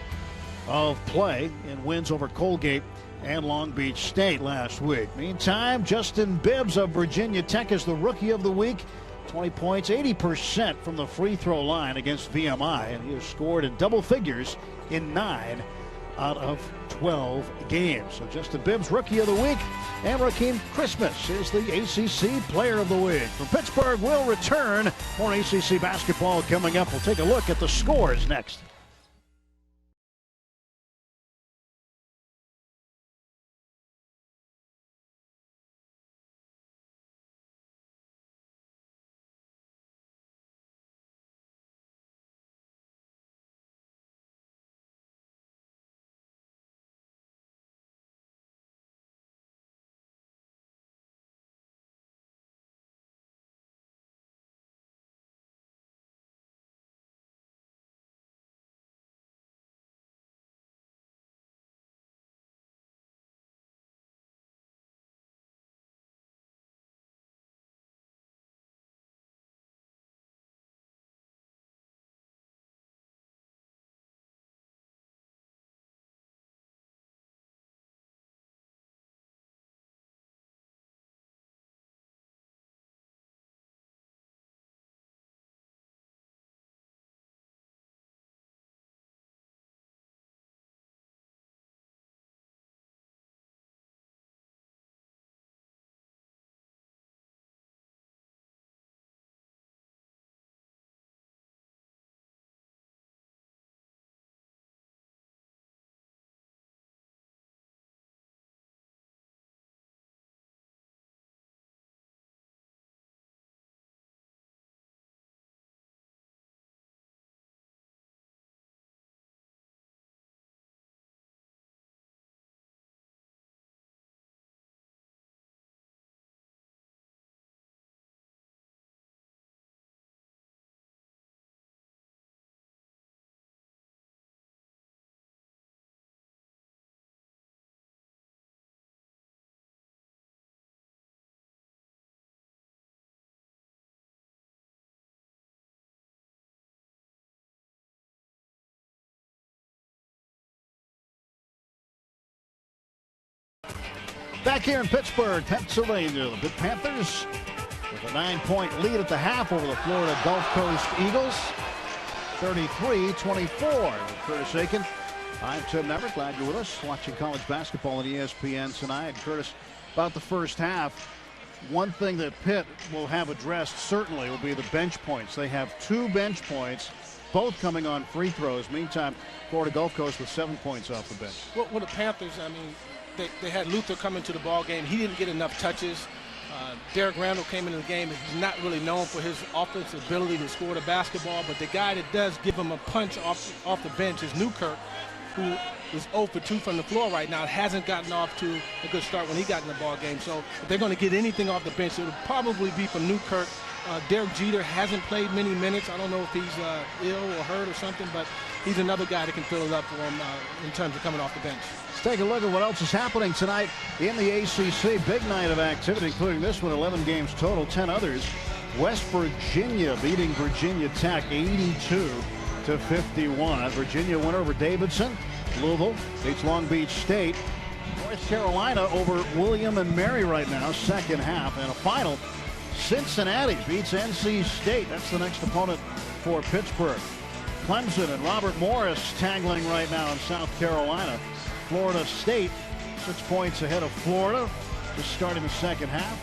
of play in wins over Colgate and Long Beach State last week. Meantime, Justin Bibbs of Virginia Tech is the Rookie of the Week. 20 points, 80% from the free throw line against VMI, and he has scored in double figures in 9 out of 12 games. So Justin Bibbs, Rookie of the Week, and Rakeem Christmas is the ACC Player of the Week. From Pittsburgh, we'll return. More ACC basketball coming up. We'll take a look at the scores next. Back here in Pittsburgh, Pennsylvania, the Pitt Panthers with a 9-point lead at the half over the Florida Gulf Coast Eagles. 33-24 with Curtis Aiken. I'm Tim Neverett. Glad you're with us watching college basketball on ESPN tonight. Curtis, about the first half, one thing that Pitt will have addressed certainly will be the bench points. They have 2 bench points, both coming on free throws. Meantime, Florida Gulf Coast with 7 points off the bench. Well, the Panthers, I mean, they had Luther come into the ball game. He didn't get enough touches. Derek Randall came into the game. He's not really known for his offensive ability to score the basketball, but the guy that does give him a punch off the bench is Newkirk, who is 0 for 2 from the floor right now. Hasn't gotten off to a good start when he got in the ball game. So if they're going to get anything off the bench, it would probably be from Newkirk. Derek Jeter hasn't played many minutes. I don't know if he's ill or hurt or something, but he's another guy that can fill it up for him in terms of coming off the bench. Let's take a look at what else is happening tonight in the ACC. Big night of activity, including this one, 11 games total, 10 others. West Virginia beating Virginia Tech 82-51. Virginia win over Davidson. Louisville beats Long Beach State. North Carolina over William and Mary right now, second half. And a final, Cincinnati beats NC State. That's the next opponent for Pittsburgh. Clemson and Robert Morris tangling right now in South Carolina. Florida State 6 points ahead of Florida, just starting the second half.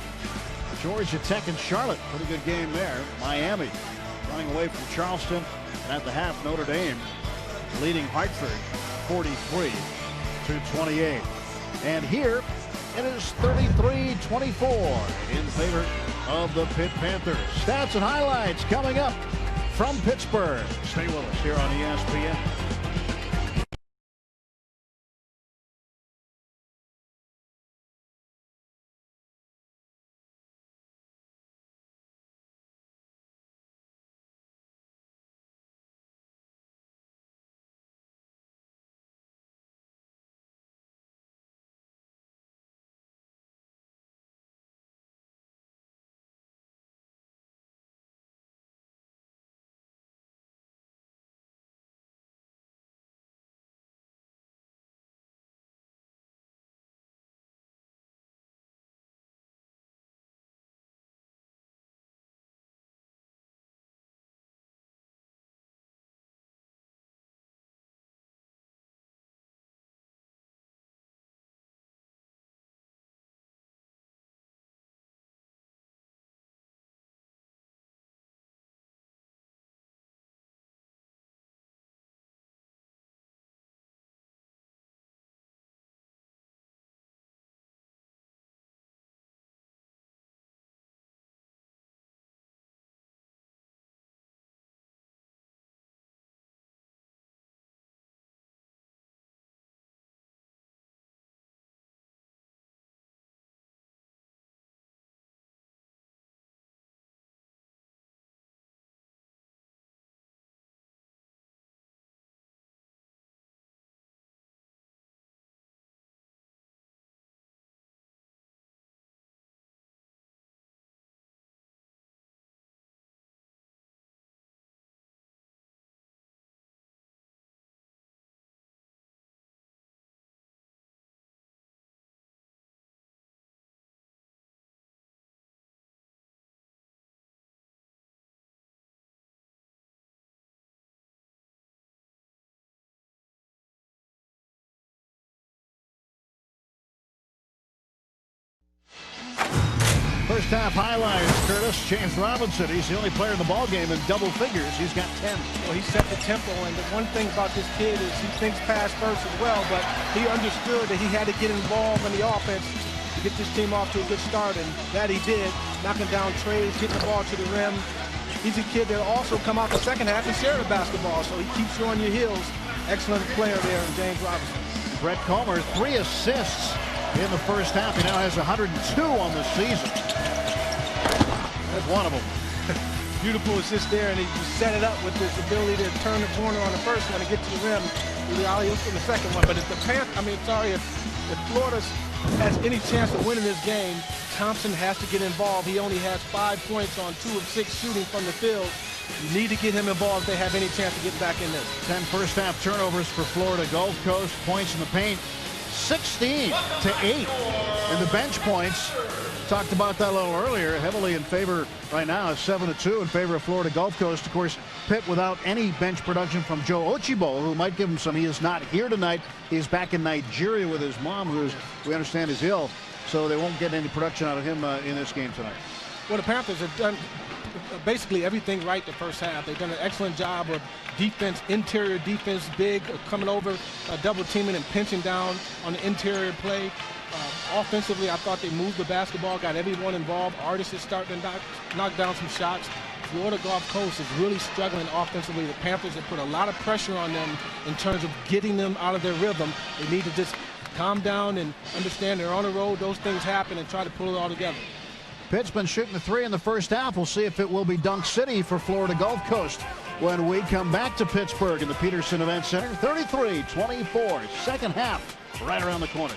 Georgia Tech and Charlotte, pretty good game there. Miami running away from Charleston And at the half, Notre Dame leading Hartford 43-28. And here it is 33-24 in favor of the Pitt Panthers. Stats and highlights coming up from Pittsburgh. Stay with us here on ESPN. First half highlights, Curtis. James Robinson, he's the only player in the ball game in double figures. He's got 10. Well, he set the tempo, and the one thing about this kid is he thinks pass first as well, but he understood that he had to get involved in the offense to get this team off to a good start, and that he did, knocking down trades, getting the ball to the rim. He's a kid that'll also come out the second half and share the basketball, so he keeps you on your heels. Excellent player there in James Robinson. Brett Comer, 3 assists in the first half. He now has 102 on the season. That's one of them. Beautiful assist there, and he set it up with his ability to turn the corner on the first one and get to the rim with the alley-oop in the second one. But if if Florida has any chance of winning this game, Thompson has to get involved. He only has 5 points on 2 of 6 shooting from the field. You need to get him involved if they have any chance to get back in this. 10 first half turnovers for Florida Gulf Coast. Points in the paint, 16-8. And the bench points, talked about that a little earlier, heavily in favor right now, 7-2 in favor of Florida Gulf Coast. Of course, Pitt without any bench production from Joe Ochibo, who might give him some. He is not here tonight. He's back in Nigeria with his mom, who we understand is ill. So they won't get any production out of him in this game tonight. Well, the Panthers have done basically everything right the first half. They've done an excellent job of defense, interior defense, big, coming over, double teaming and pinching down on the interior play. Offensively, I thought they moved the basketball, got everyone involved. Artis is starting to knock down some shots. Florida Gulf Coast is really struggling offensively. The Panthers have put a lot of pressure on them in terms of getting them out of their rhythm. They need to just calm down and understand they're on the road. Those things happen, and try to pull it all together. Pitt's been shooting the 3 in the first half. We'll see if it will be Dunk City for Florida Gulf Coast when we come back to Pittsburgh in the Peterson Event Center. 33-24, second half right around the corner.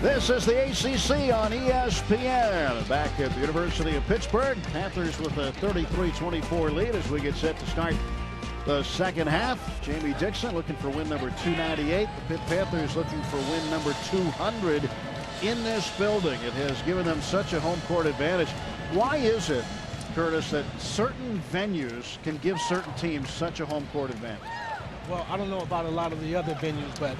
This is the ACC on ESPN. Back at the University of Pittsburgh, Panthers with a 33-24 lead as we get set to start the second half. Jamie Dixon looking for win number 298. The Pitt Panthers looking for win number 200 in this building. It has given them such a home court advantage. Why is it, Curtis, that certain venues can give certain teams such a home court advantage? Well, I don't know about a lot of the other venues, but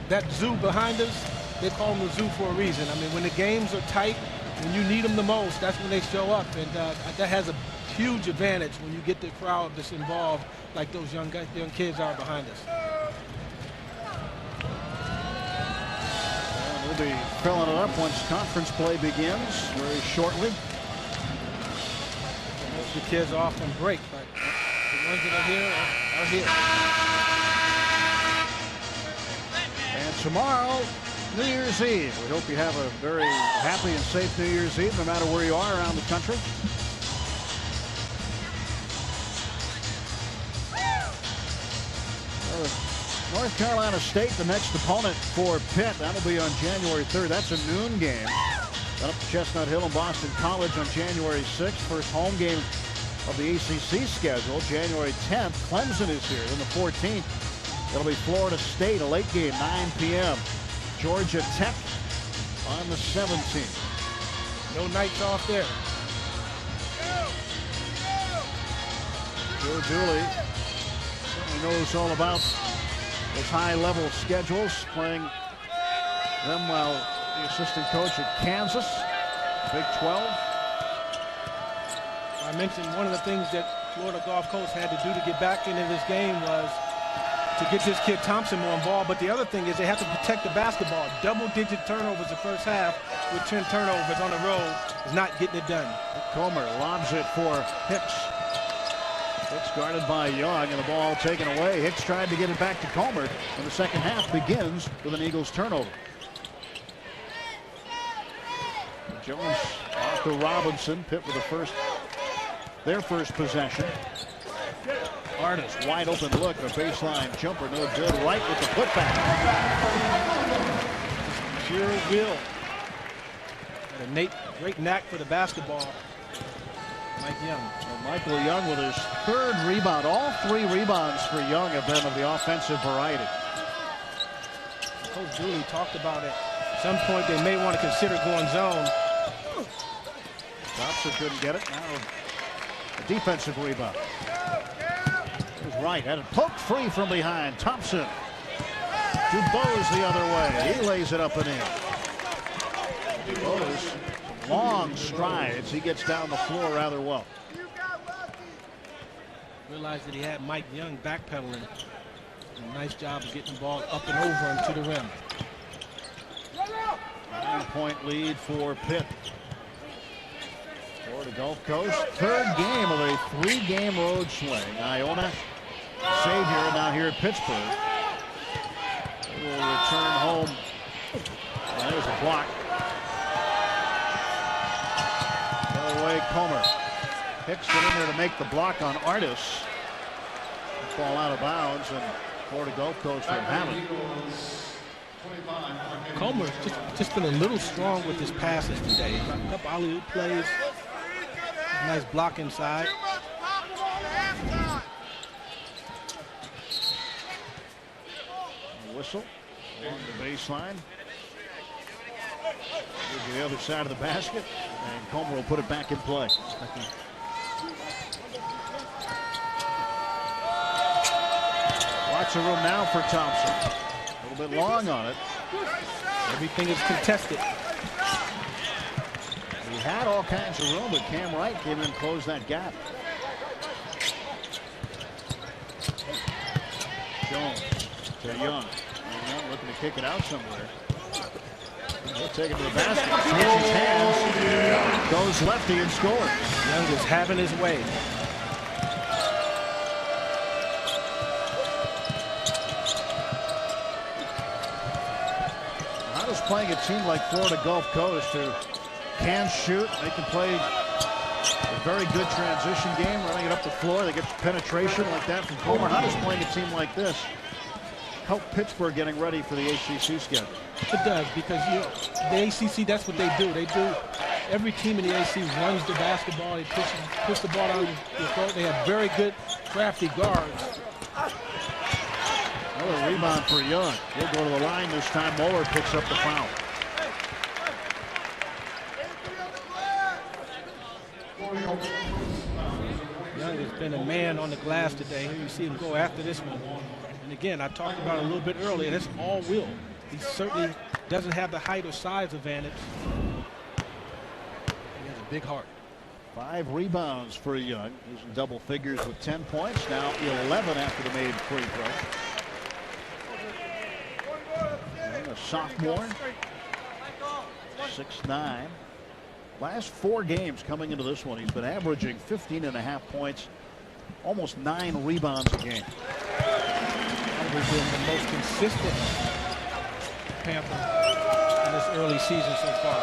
that zoo behind us, they call them the zoo for a reason. I mean, when the games are tight, when you need them the most, that's when they show up. And that has a huge advantage when you get the crowd that's involved like those young kids are behind us. And we'll be filling it up once conference play begins very shortly. Most of the kids are off on break, but the ones that are here are here. And tomorrow, New Year's Eve. We hope you have a very happy and safe New Year's Eve, no matter where you are around the country. North Carolina State, the next opponent for Pitt. That'll be on January 3rd. That's a noon game. Then up to Chestnut Hill and Boston College on January 6th. First home game of the ACC schedule, January 10th. Clemson is here. Then the 14th, it'll be Florida State, a late game, 9 p.m. Georgia Tech on the 17th. No nights off there. Joe Dooley certainly knows all about those high-level schedules, playing them while the assistant coach at Kansas, Big 12. I mentioned one of the things that Florida Gulf Coast had to do to get back into this game was to get this kid Thompson more involved. But the other thing is they have to protect the basketball. Double-digit turnovers the first half with 10 turnovers on the road is not getting it done. Comer lobs it for Hicks. Hicks guarded by Young, and the ball taken away. Hicks tried to get it back to Comer, and the second half begins with an Eagles turnover. Jones off to Robinson. Pitt with their first possession. Artis, wide open look, a baseline jumper, no good. Right with the putback. Pure will. And a great knack for the basketball. Mike Young. Well, Michael Young with his third rebound. All 3 rebounds for Young have been of the offensive variety. Coach Dooley talked about it. At some point they may want to consider going zone. Thompson couldn't get it. Now a defensive rebound. Right, had it poked free from behind. Thompson. DuBose the other way. He lays it up and in. DuBose, long strides. He gets down the floor rather well. Realized that he had Mike Young backpedaling. A nice job of getting the ball up and over and to the rim. 9-point lead for Pitt. Florida Gulf Coast, third game of a 3-game road swing. Iona, Xavier now here at Pittsburgh. They will return home. Well, there's a block. The other way, Comer. Hicks get in there to make the block on Artis. Ball out of bounds, and Florida Gulf Coast will have it. Comer's just been a little strong with his passes today. A couple alley-oop plays. Nice block inside. Whistle along the baseline. Goes to the other side of the basket, and Comer will put it back in play. Lots of room now for Thompson. A little bit long on it. Everything is contested. He had all kinds of room, but Cam Wright came in and closed that gap. Jones to Young. Young looking to kick it out somewhere. He'll take it to the basket. Switches hands. Goes lefty and scores. Young is having his way. How does playing a team like Florida Gulf Coast who can shoot, they can play a very good transition game, running it up the floor. They get penetration like that from Comer. How does playing a team like this help Pittsburgh getting ready for the ACC schedule? It does, because the ACC, that's what they do. Every team in the ACC runs the basketball. They push the ball down the throat. They have very good, crafty guards. Another rebound for Young. He'll go to the line this time. Moeller picks up the foul. Young has been a man on the glass today. Here you see him go after this one. And again, I talked about it a little bit earlier. That's all will. He certainly doesn't have the height or size advantage. He has a big heart. 5 rebounds for Young. He's in double figures with 10 points. Now 11 after the made free throw. Young, a sophomore. 6'9". Last 4 games coming into this one, he's been averaging 15.5 points, almost 9 rebounds a game. Probably been the most consistent Panther in this early season so far.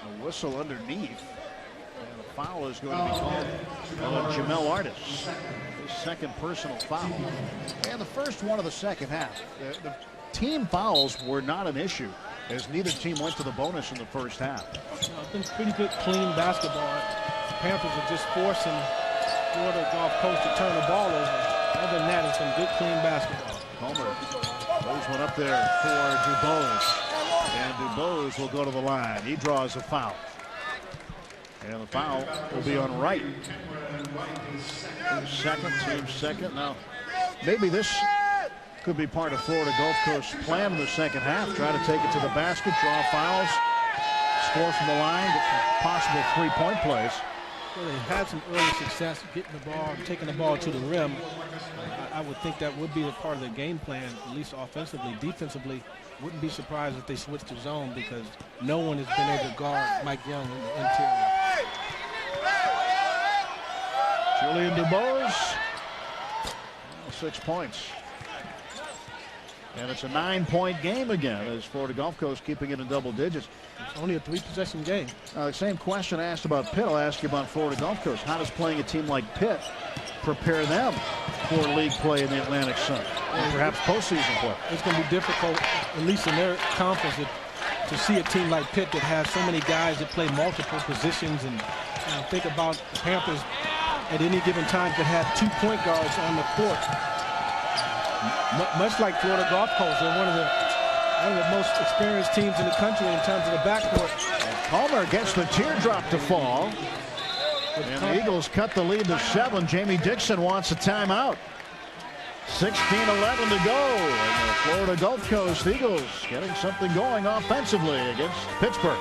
A whistle underneath, and a foul is going to be called on Jamel Artis. His second personal foul, and the first one of the second half. The team fouls were not an issue, as neither team went to the bonus in the first half. It's been pretty good, clean basketball. The Panthers are just forcing Florida Gulf Coast to turn the ball over. Other than that, it's been good, clean basketball. Comer throws one up there for Dubose, and Dubose will go to the line. He draws a foul, and the foul will be on Wright. Team second. Now, maybe this could be part of Florida Gulf Coast's plan in the second half. Try to take it to the basket, draw fouls, score from the line, get some possible three-point plays. Well, they've had some early success getting the ball, taking the ball to the rim. I would think that would be a part of the game plan, at least offensively. Defensively, wouldn't be surprised if they switched to zone, because no one has been able to guard Mike Young in the interior. Julian Dubose, 6 points. And it's a 9-point game again, as Florida Gulf Coast keeping it in double digits. It's only a 3-possession game. The same question I asked about Pitt, I'll ask you about Florida Gulf Coast. How does playing a team like Pitt prepare them for league play in the Atlantic Sun, and perhaps postseason play? It's going to be difficult, at least in their conference, to see a team like Pitt that has so many guys that play multiple positions. And think about the Panthers at any given time could have 2 point guards on the court. Much like Florida Gulf Coast, they're one of the most experienced teams in the country in terms of the backcourt. Palmer gets the teardrop to fall. And the Eagles cut the lead to 7. Jamie Dixon wants a timeout. 16-11 to go. And the Florida Gulf Coast Eagles getting something going offensively against Pittsburgh.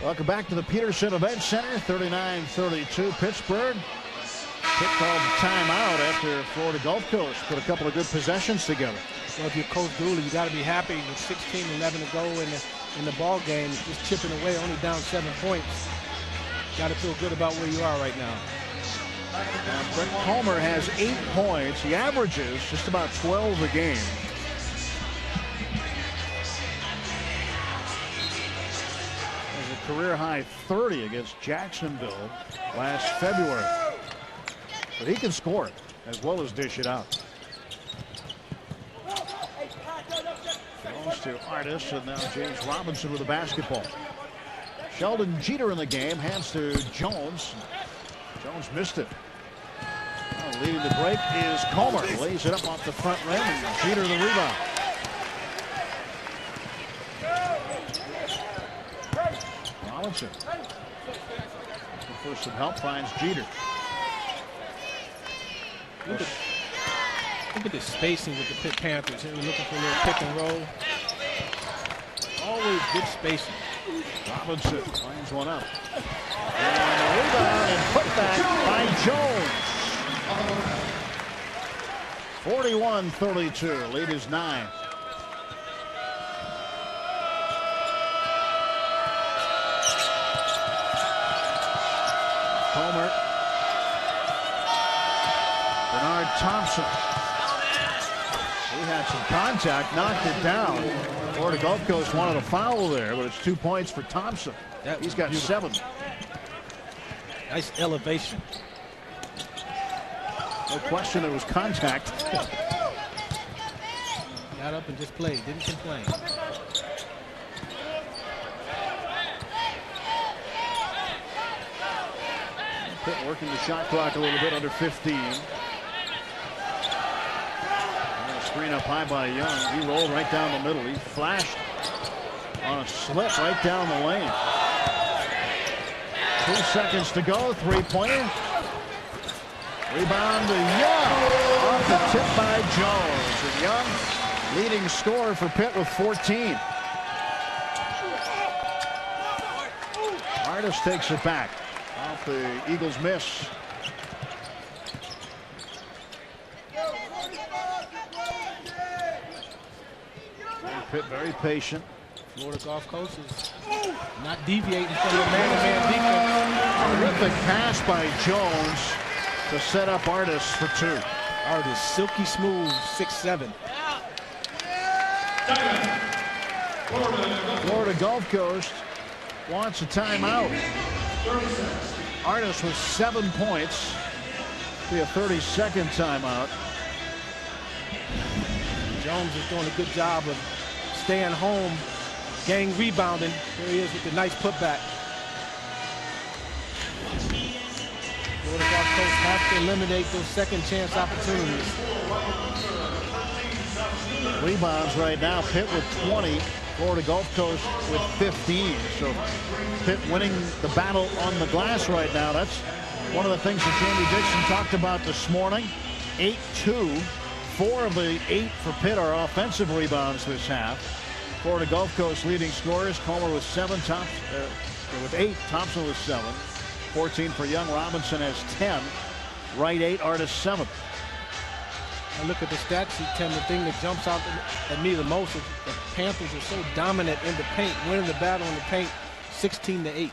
Welcome back to the Peterson Event Center. 39-32 Pittsburgh. Pitt called the timeout after Florida Gulf Coast put a couple of good possessions together. So if you're Coach Dooley, you got to be happy with 16-11 to go in the ball game. Just chipping away, only down 7 points. Got to feel good about where you are right now. And Brett Palmer has 8 points. He averages just about 12 a game. Has a career-high 30 against Jacksonville last February. But he can score it as well as dish it out. Jones to Artis, and now James Robinson with the basketball. Sheldon Jeter in the game, hands to Jones. Jones missed it. Well, leading the break is Comer. Lays it up off the front rim, and Jeter the rebound. Robinson. Looking for some help, finds Jeter. Look at the spacing with the Pitt Panthers. Here we're looking for a little pick and roll. Always good spacing. Robinson lines one up. And a rebound and put back by Jones. 41-32. Lead is 9. Comer. Bernard Thompson. He had some contact, knocked it down. Florida Gulf Coast wanted a foul there, but it's 2 points for Thompson. He's got beautiful. 7. Nice elevation. No question it was contact. Got up and just played, didn't complain. Pitt working the shot clock a little bit, under 15. Screen up high by Young. He rolled right down the middle. He flashed on a slip right down the lane. 2 seconds to go. 3-pointer. Rebound to Young. Off the tip by Jones. And Young, leading scorer for Pitt with 14. Artis takes it back. Off the Eagles' miss. Pitt very patient. Florida Gulf Coast is not deviating from the man-to-man defense. Terrific pass by Jones to set up Artis for 2. Artis, silky smooth, 6'7". Florida Gulf Coast wants a timeout. Artis with 7 points. Be a 30-second timeout. Jones is doing a good job of staying home, gang rebounding. There he is with the nice putback. Florida Gulf Coast have to eliminate those second chance opportunities. Rebounds right now, Pitt with 20, Florida Gulf Coast with 15. So Pitt winning the battle on the glass right now. That's one of the things that Jamie Dixon talked about this morning. 8-2. 4 of the 8 for Pitt are offensive rebounds this half. Florida Gulf Coast leading scorers, Comer with 7, with 8, Thompson with 7. 14 for Young, Robinson has 10. Right 8, Artis 7. I look at the stat sheet, Tim. The thing that jumps out at me the most is the Panthers are so dominant in the paint, winning the battle in the paint, 16-8.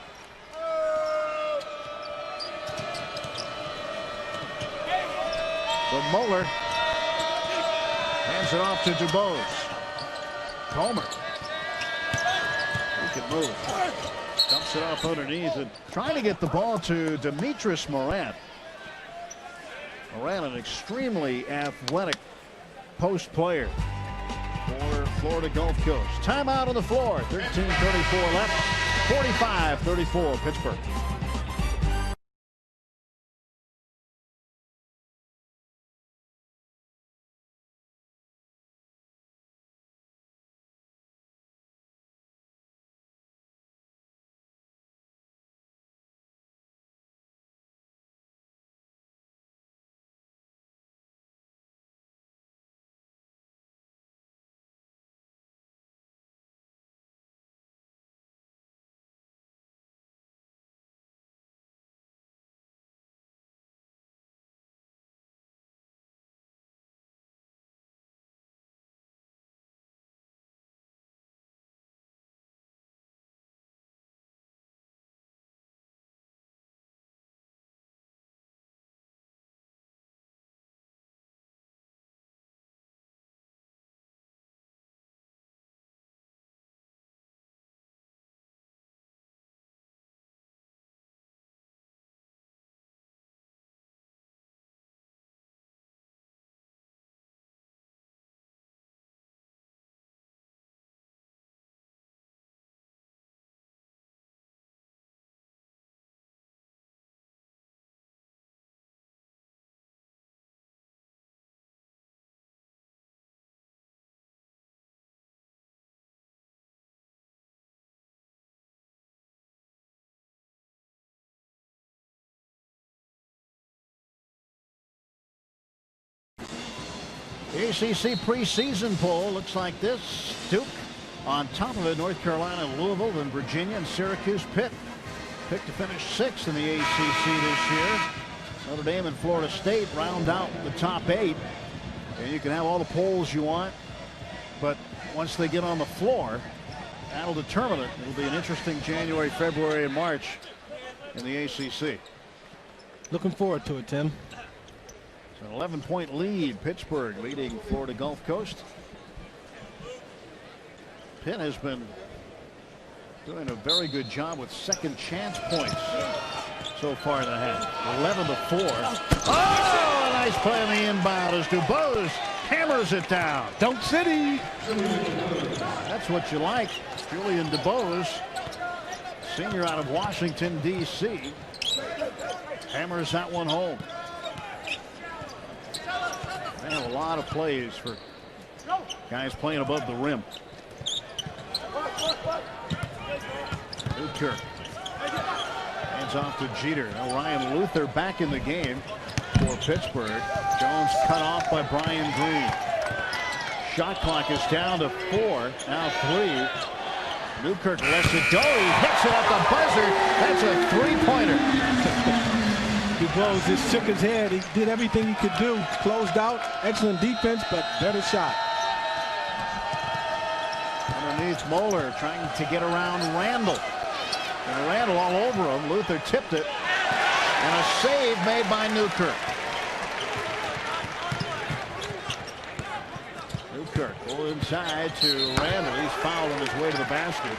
But Moeller hands it off to DuBose. Comer. He can move. Dumps it off underneath and trying to get the ball to Demetris Morant. Morant, an extremely athletic post player for Florida Gulf Coast. Timeout on the floor. 13:34 left. 45-34 Pittsburgh. The ACC preseason poll looks like this. Duke on top of it, North Carolina, Louisville, then Virginia, and Syracuse, Pitt. Picked to finish 6th in the ACC this year. Notre Dame and Florida State round out the top 8. And you can have all the polls you want, but once they get on the floor, that'll determine it. It'll be an interesting January, February, and March in the ACC. Looking forward to it, Tim. It's an 11-point lead. Pittsburgh leading Florida Gulf Coast. Pitt has been doing a very good job with second chance points so far in the half. 11-4. Oh, a nice play on the inbound as DuBose hammers it down. Dunk City. That's what you like. Julian DuBose, senior out of Washington, D.C., hammers that one home. They have a lot of plays for guys playing above the rim. Newkirk hands off to Jeter. Now Ryan Luther back in the game for Pittsburgh. Jones cut off by Brian Green. Shot clock is down to 4, now 3. Newkirk lets it go. He hits it at the buzzer. That's a three-pointer. DuBose just shook his head. He did everything he could do. Closed out. Excellent defense, but better shot. Underneath, Moeller trying to get around Randall. And Randall all over him. Luther tipped it. And a save made by Newkirk. Newkirk pull inside to Randall. He's fouled on his way to the basket.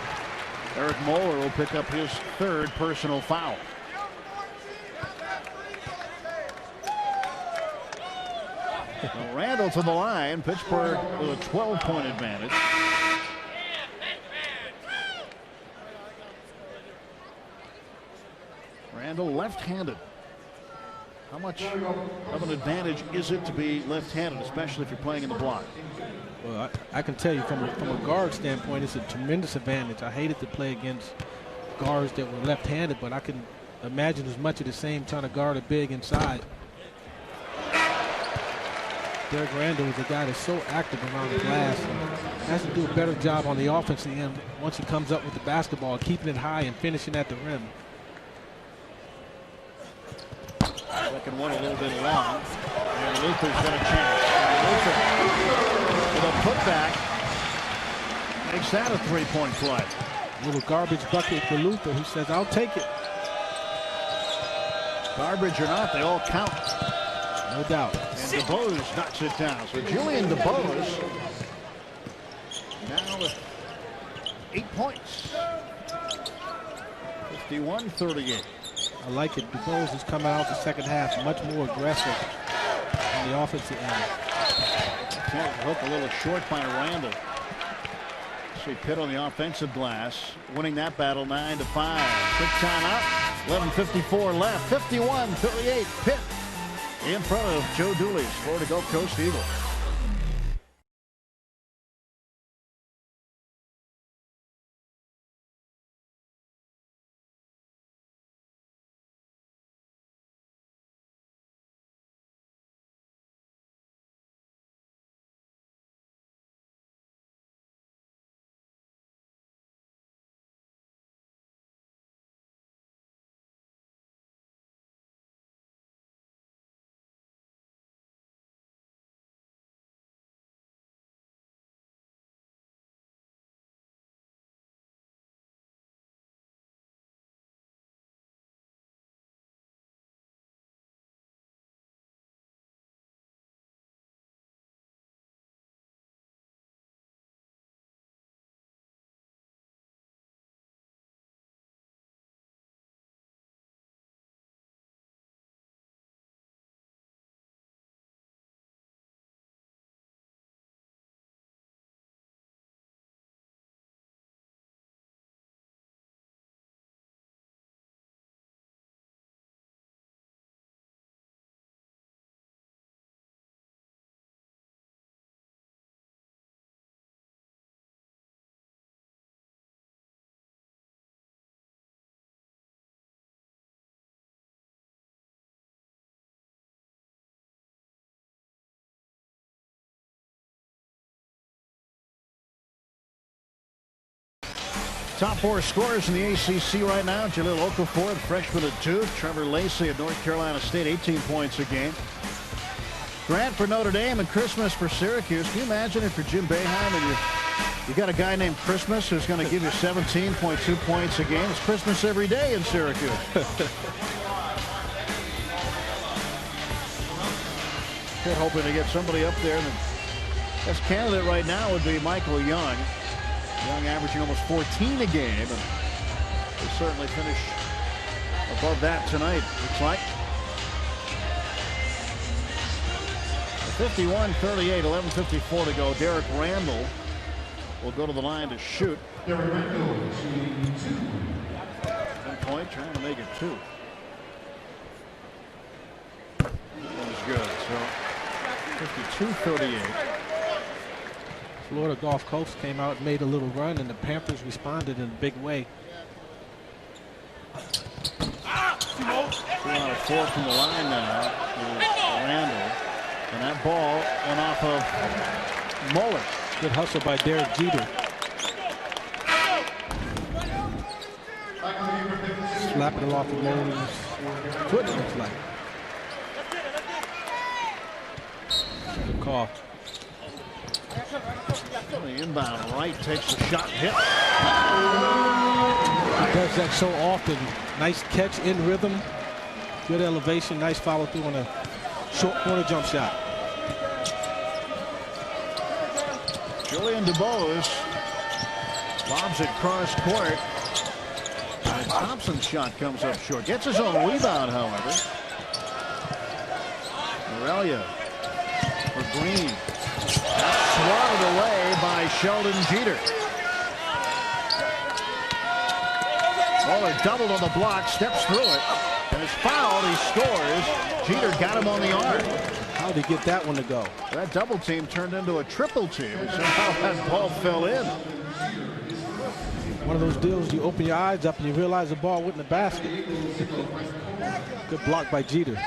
Eric Moeller will pick up his 3rd personal foul. Now Randall to the line. Pittsburgh with a 12-point advantage. Randall left-handed. How much of an advantage is it to be left-handed, especially if you're playing in the block? Well, I can tell you from a guard standpoint, it's a tremendous advantage. I hated to play against guards that were left-handed, but I can imagine as much of the same trying to guard a big inside. Derek Randall is a guy that's so active around the glass and has to do a better job on the offensive end once he comes up with the basketball, keeping it high and finishing at the rim. Second one a little bit long. And Luther's got a chance. Luther with a putback makes that a three-point play. A little garbage bucket for Luther. He says, I'll take it. Garbage or not, they all count. No doubt. And DuBose knocks it down. So Julian DuBose now with 8 points. 51-38. I like it. DuBose is coming out the second half much more aggressive on the offensive end. Hook a little short by Randall. See Pitt on the offensive glass, winning that battle 9-5. Quick timeout. 11:54 left. 51-38. Pitt in front of Joe Dooley's Florida Gulf Coast Eagles. Top four scorers in the ACC right now. Jalil Okafor, freshman at Duke. Trevor Lacey at North Carolina State, 18 points a game. Grant for Notre Dame and Christmas for Syracuse. Can you imagine if you're Jim Boeheim and you got a guy named Christmas who's going to give you 17.2 points a game? It's Christmas every day in Syracuse. They're hoping to get somebody up there. The best candidate right now would be Michael Young. Young averaging almost 14 a game, and will certainly finish above that tonight, looks like. 51-38, 11:54 to go. Derek Randall will go to the line to shoot. 1 point, trying to make it 2. That was good. So 52-38. Florida Gulf Coast came out and made a little run, and the Panthers responded in a big way. 2 out of 4 from the line now to Randall. And that ball went off of Muller. Good hustle by Derek Jeter. Slapping it off of Muller's foot, it looks like. Good call. The inbound right takes the shot, hit. He does that so often. Nice catch in rhythm. Good elevation. Nice follow through on a short corner jump shot. Julian DuBose lobs it cross court. And Thompson's shot comes up short. Gets his own rebound, however. Aurelia for Green. That's swatted away by Sheldon Jeter. Muller doubled on the block, steps through it, and is fouled. He scores. Jeter got him on the arm. How'd he get that one to go? That double team turned into a triple team. Somehow that ball fell in. One of those deals you open your eyes up and you realize the ball went in the basket. Good block by Jeter.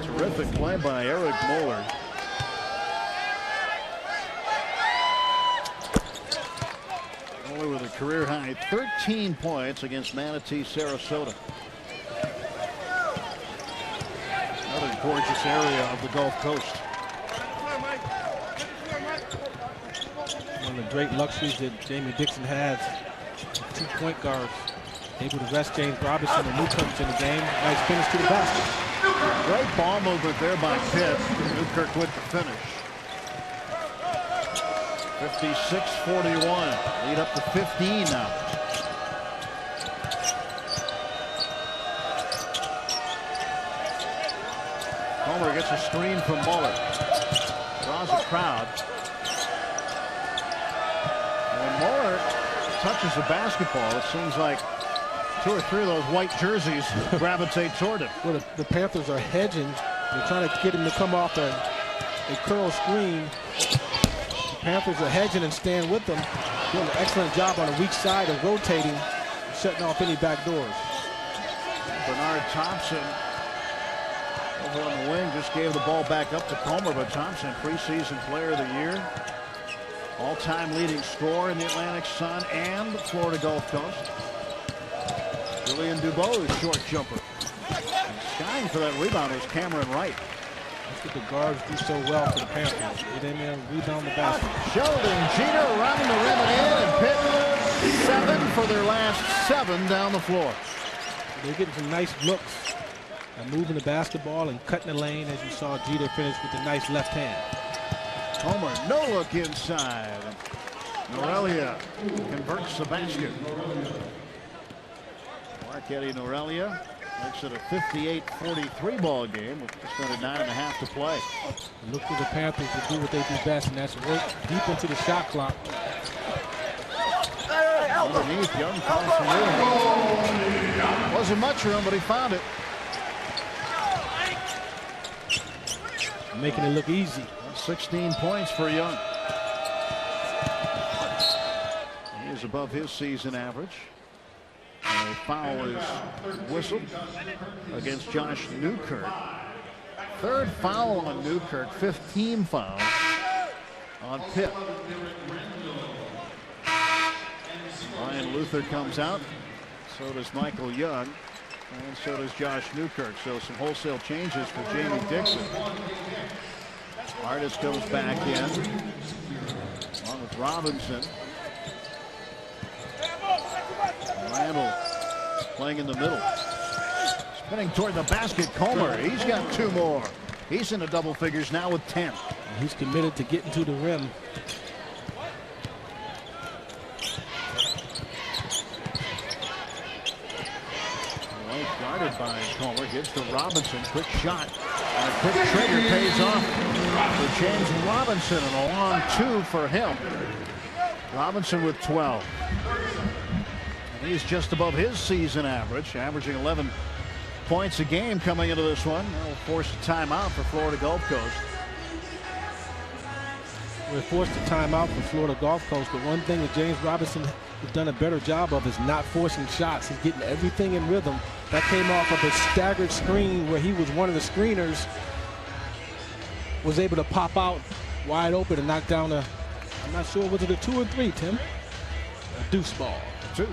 Terrific play by Eric Muller. Muller with a career high 13 points against Manatee Sarasota. Another gorgeous area of the Gulf Coast. One of the great luxuries that Jamie Dixon has. 2 point guards. Able to rest James Robinson and Newkirk in the game. Nice finish to the basket. Great ball movement there by Pitt. Newkirk with the finish. 56-41. Lead up to 15 now. Homer gets a screen from Muller. Draws a crowd. When Muller touches the basketball, it seems like 2 or 3 of those white jerseys gravitate toward him. Well, the Panthers are hedging. They're trying to get him to come off a curl screen. The Panthers are hedging and staying with them. Doing an excellent job on the weak side of rotating, shutting off any back doors. Bernard Thompson over on the wing just gave the ball back up to Comer, but Thompson, preseason player of the year, all-time leading scorer in the Atlantic Sun and the Florida Gulf Coast. Julian DuBose, short jumper. And skying for that rebound was Cameron Wright. That's what the guards do so well for the Panthers. They didn't even rebound the basket. Sheldon Jeter around the rim and in, and Pitt 7 for their last 7 down the floor. They're getting some nice looks and moving the basketball and cutting the lane, as you saw Jeter finish with a nice left hand. Homer, no look inside. Norelia converts the basket. Marquetti Norelia makes it a 58-43 ball game with just under 9.5 to play. Look for the Panthers to do what they do best, and that's work deep into the shot clock. Underneath, Young calls for room. Wasn't much room, but he found it. Making it look easy. 16 points for Young. He is above his season average. And a foul is whistled against Josh Newkirk. 3rd foul on Newkirk, 15 fouls on Pitt. Ryan Luther comes out. So does Michael Young. And so does Josh Newkirk. So some wholesale changes for Jamie Dixon. Artis goes back in, along with Robinson. Randall playing in the middle. Spinning toward the basket, Comer. He's got 2 more. He's into double figures now with 10. He's committed to getting to the rim. Guarded by Comer, gives to Robinson. Quick shot. And a quick trigger pays off for James Robinson, and a long 2 for him. Robinson with 12. And he's just above his season average, averaging 11 points a game coming into this one. That'll force a timeout for Florida Gulf Coast. We're forced a timeout for Florida Gulf Coast, but one thing that James Robinson has done a better job of is not forcing shots. He's getting everything in rhythm. That came off of a staggered screen where he was one of the screeners, was able to pop out wide open and knock down a, I'm not sure, was it a 2 or 3, Tim? A deuce ball. 2.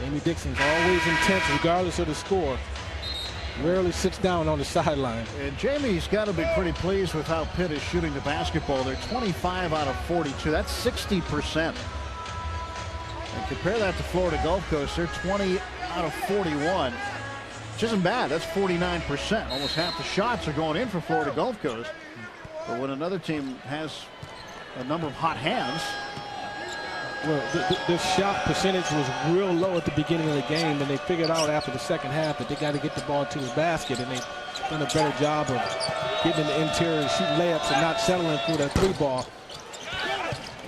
Jamie Dixon's always intense regardless of the score. Rarely sits down on the sideline. And Jamie's got to be pretty pleased with how Pitt is shooting the basketball. They're 25 out of 42. That's 60%. And compare that to Florida Gulf Coast. They're 20 out of 41. Which isn't bad. That's 49%. Almost half the shots are going in for Florida Gulf Coast. But when another team has a number of hot hands. Well, the shot percentage was real low at the beginning of the game, and they figured out after the second half that they got to get the ball to the basket, and they've done a better job of getting in the interior and shooting layups and not settling for that 3 ball.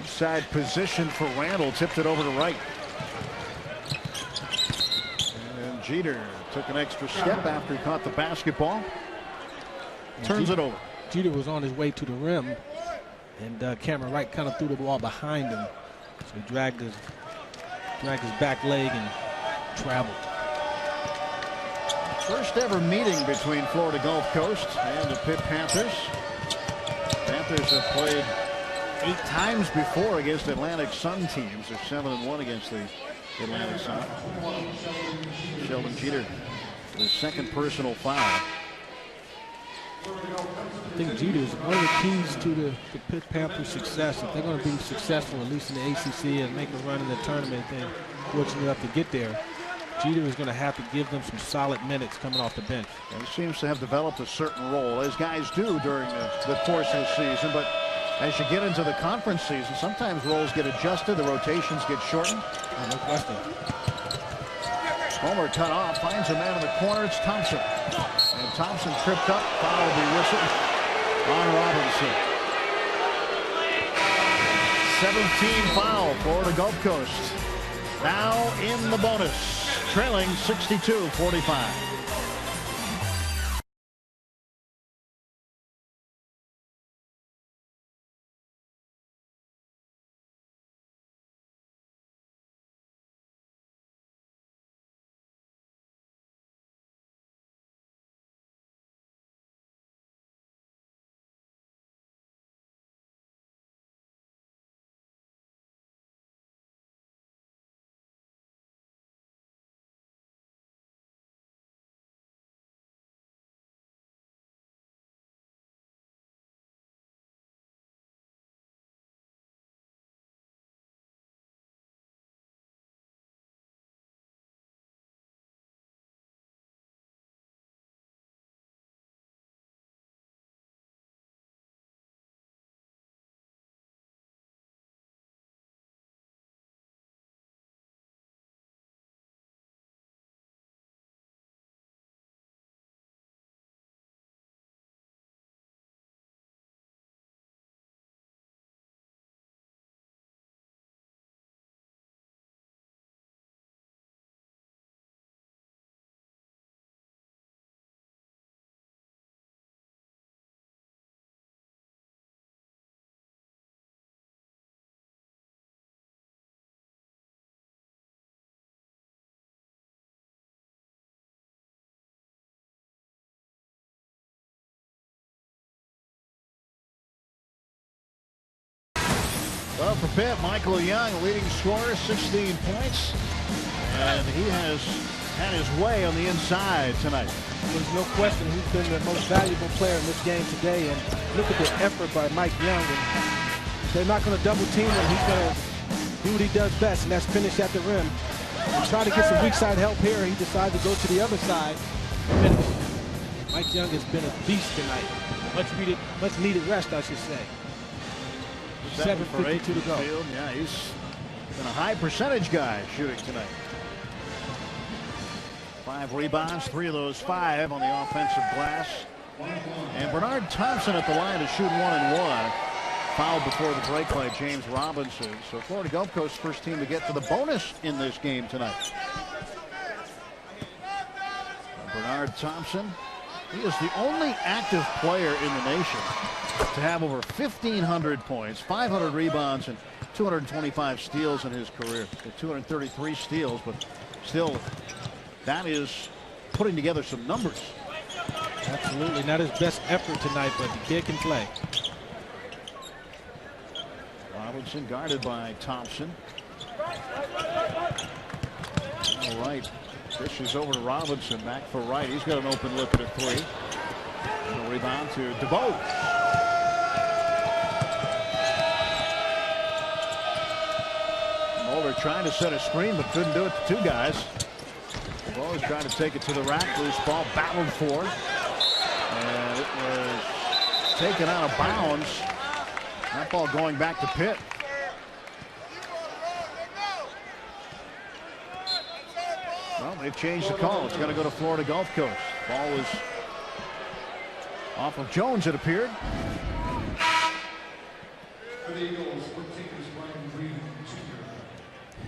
Inside position for Randall, tipped it over to right. And Jeter took an extra step after he caught the basketball. Turns it over. Jeter was on his way to the rim, and Cameron Wright kind of threw the ball behind him. So he dragged his back leg and traveled. First ever meeting between Florida Gulf Coast and the Pitt Panthers. Panthers have played 8 times before against Atlantic Sun teams. They're 7-1 against the Atlantic Sun. Sheldon Jeter, his second personal foul. I think Jeter is one of the keys to the Pitt Panthers' success. If they're going to be successful, at least in the ACC, and make a run in the tournament, then fortunate enough to get there, Jeter is going to have to give them some solid minutes coming off the bench. And he seems to have developed a certain role, as guys do during the course of the season. But as you get into the conference season, sometimes roles get adjusted, the rotations get shortened. Oh, no question. Comer cut off, finds a man in the corner. It's Thompson. And Thompson tripped up. Foul will be whistled on Robinson. 17 foul, Florida Gulf Coast. Now in the bonus, trailing 62-45. Well, for Pitt, Michael Young, leading scorer, 16 points. And he has had his way on the inside tonight. There's no question he's been the most valuable player in this game today. And look at the effort by Mike Young. And they're not going to double team him. He's going to do what he does best, and that's finish at the rim. And try to get some weak side help here. He decided to go to the other side and finish. Mike Young has been a beast tonight. Much needed rest, I should say. 7:52 to go. Field. Yeah, he's been a high percentage guy shooting tonight. 5 rebounds, 3 of those 5 on the offensive glass. And Bernard Thompson at the line to shoot 1 and 1. Fouled before the break by James Robinson. So Florida Gulf Coast first team to get to the bonus in this game tonight. Bernard Thompson, he is the only active player in the nation to have over 1,500 points, 500 rebounds, and 225 steals in his career. 233 steals, but still, that is putting together some numbers. Absolutely, not his best effort tonight, but the kid can play. Robinson guarded by Thompson. All right, dishes over to Robinson, back for Wright. He's got an open look at a 3. And a rebound to DeBose. Mulder trying to set a screen, but couldn't do it to 2 guys. DeBose trying to take it to the rack. Loose ball battled for. And it was taken out of bounds. That ball going back to Pitt. Well, they've changed the call. It's going to go to Florida Gulf Coast. Ball was off of Jones, it appeared.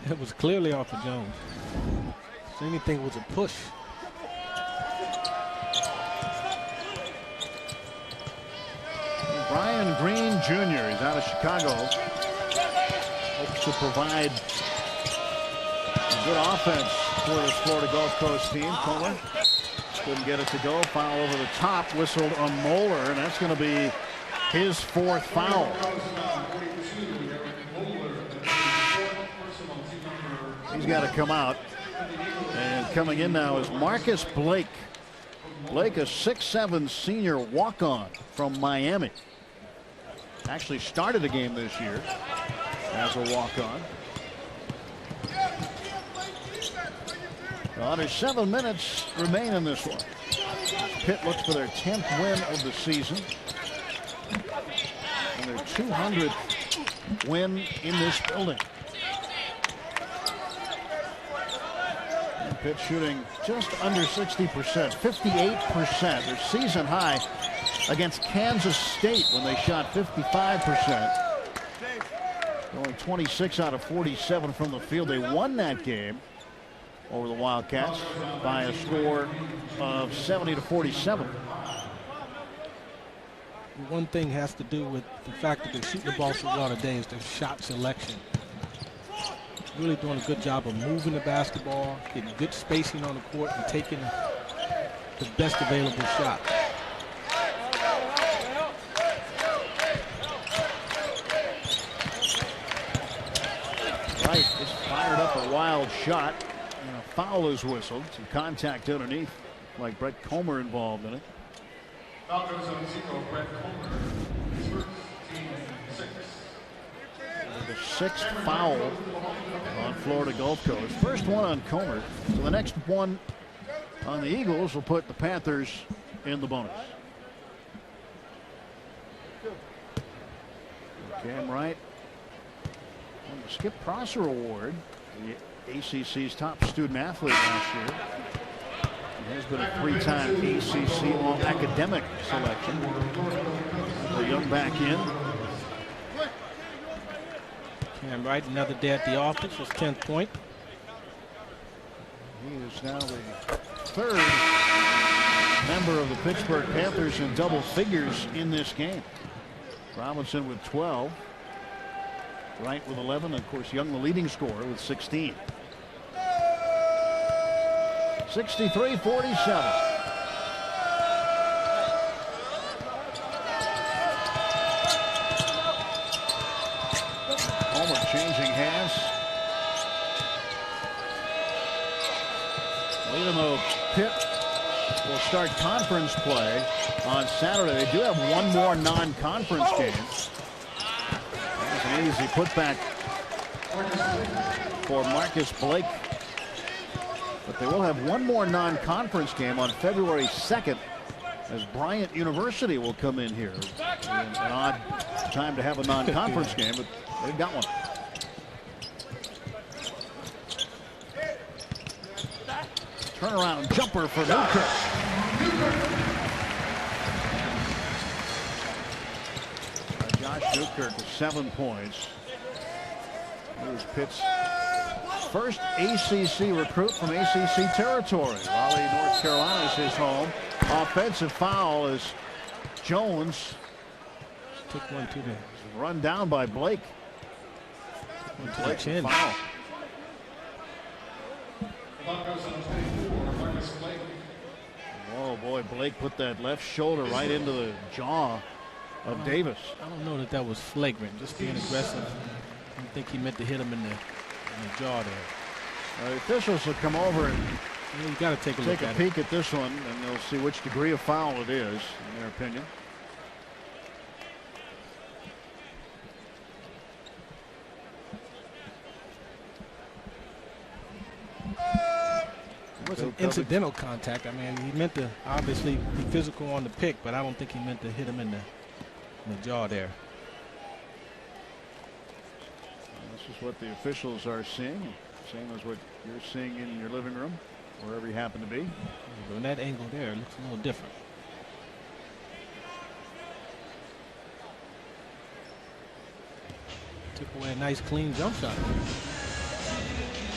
It was clearly off of Jones. If anything, was a push. Brian Green Jr. He's out of Chicago. Hopes to provide good offense for this Florida Gulf Coast team. Comer couldn't get it to go. Foul over the top, whistled on Moeller, and that's going to be his 4th foul. He's got to come out. And coming in now is Marcus Blake. Blake, a 6'7" senior walk-on from Miami. Actually started a game this year as a walk-on. Under 7 minutes remain in this one. Pitt looks for their 10th win of the season and their 200th win in this building. And Pitt shooting just under 60%, 58%. Their season high against Kansas State when they shot 55%. Going 26 out of 47 from the field. They won that game over the Wildcats by a score of 70-47. One thing has to do with the fact that they're shooting the ball so well today is their shot selection. Really doing a good job of moving the basketball, getting good spacing on the court, and taking the best available shot. Wright just fired up a wild shot. And a foul is whistled. Some contact underneath, like Brett Comer involved in it. Foul goes on Zico, Brett Comer. His first, team 6. The 6th foul on Florida Gulf Coast. First one on Comer. So the next one on the Eagles will put the Panthers in the bonus. Cam Wright won the Skip Prosser Award, the ACC's top student athlete last year. He has been a 3-time ACC All-Academic selection. The young back in. Cam Wright, another day at the office, his 10th point. He is now the 3rd member of the Pittsburgh Panthers in double figures in this game. Robinson with 12. Wright with 11. Of course, Young the leading scorer with 16. 63-47. We're changing hands. Well, even though Pitt will start conference play on Saturday, they do have one more non-conference game. That was an easy putback for Marcus Blake. But they will have one more non-conference game on February 2nd as Bryant University will come in here. An odd time to have a non-conference game, but they've got one. Turnaround jumper for Newkirk. Josh Newkirk with 7 points. He was Pitt's first ACC recruit from ACC territory. Raleigh, North Carolina is his home. Offensive foul as Jones took one to the run down by Blake. Blake chin. Foul. Oh boy, Blake put that left shoulder right into the jaw of Davis. I don't know that that was flagrant, just being aggressive. I don't think he meant to hit him in the jaw there. The officials will come over and you got to take a peek at this one, and they'll see which degree of foul it is, in their opinion. It was an incidental contact. I mean, he meant to obviously be physical on the pick, but I don't think he meant to hit him in the jaw there. This is what the officials are seeing, same as what you're seeing in your living room, wherever you happen to be. But in that angle there, it looks a little different. Took away a nice clean jump shot.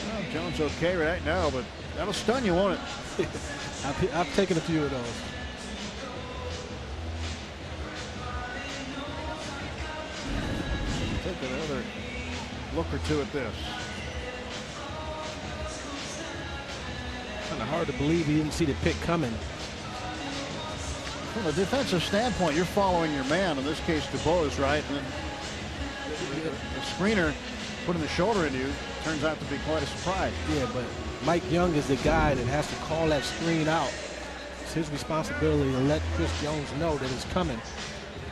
Well, Jones okay right now, but that'll stun you, won't it? I've taken a few of those. Take another look or two at this. Kind of hard to believe he didn't see the pick coming. From a defensive standpoint, you're following your man, in this case DuBose, right? And then the screener putting the shoulder into you turns out to be quite a surprise. Yeah, but Mike Young is the guy that has to call that screen out. It's his responsibility to let Chris Jones know that it's coming.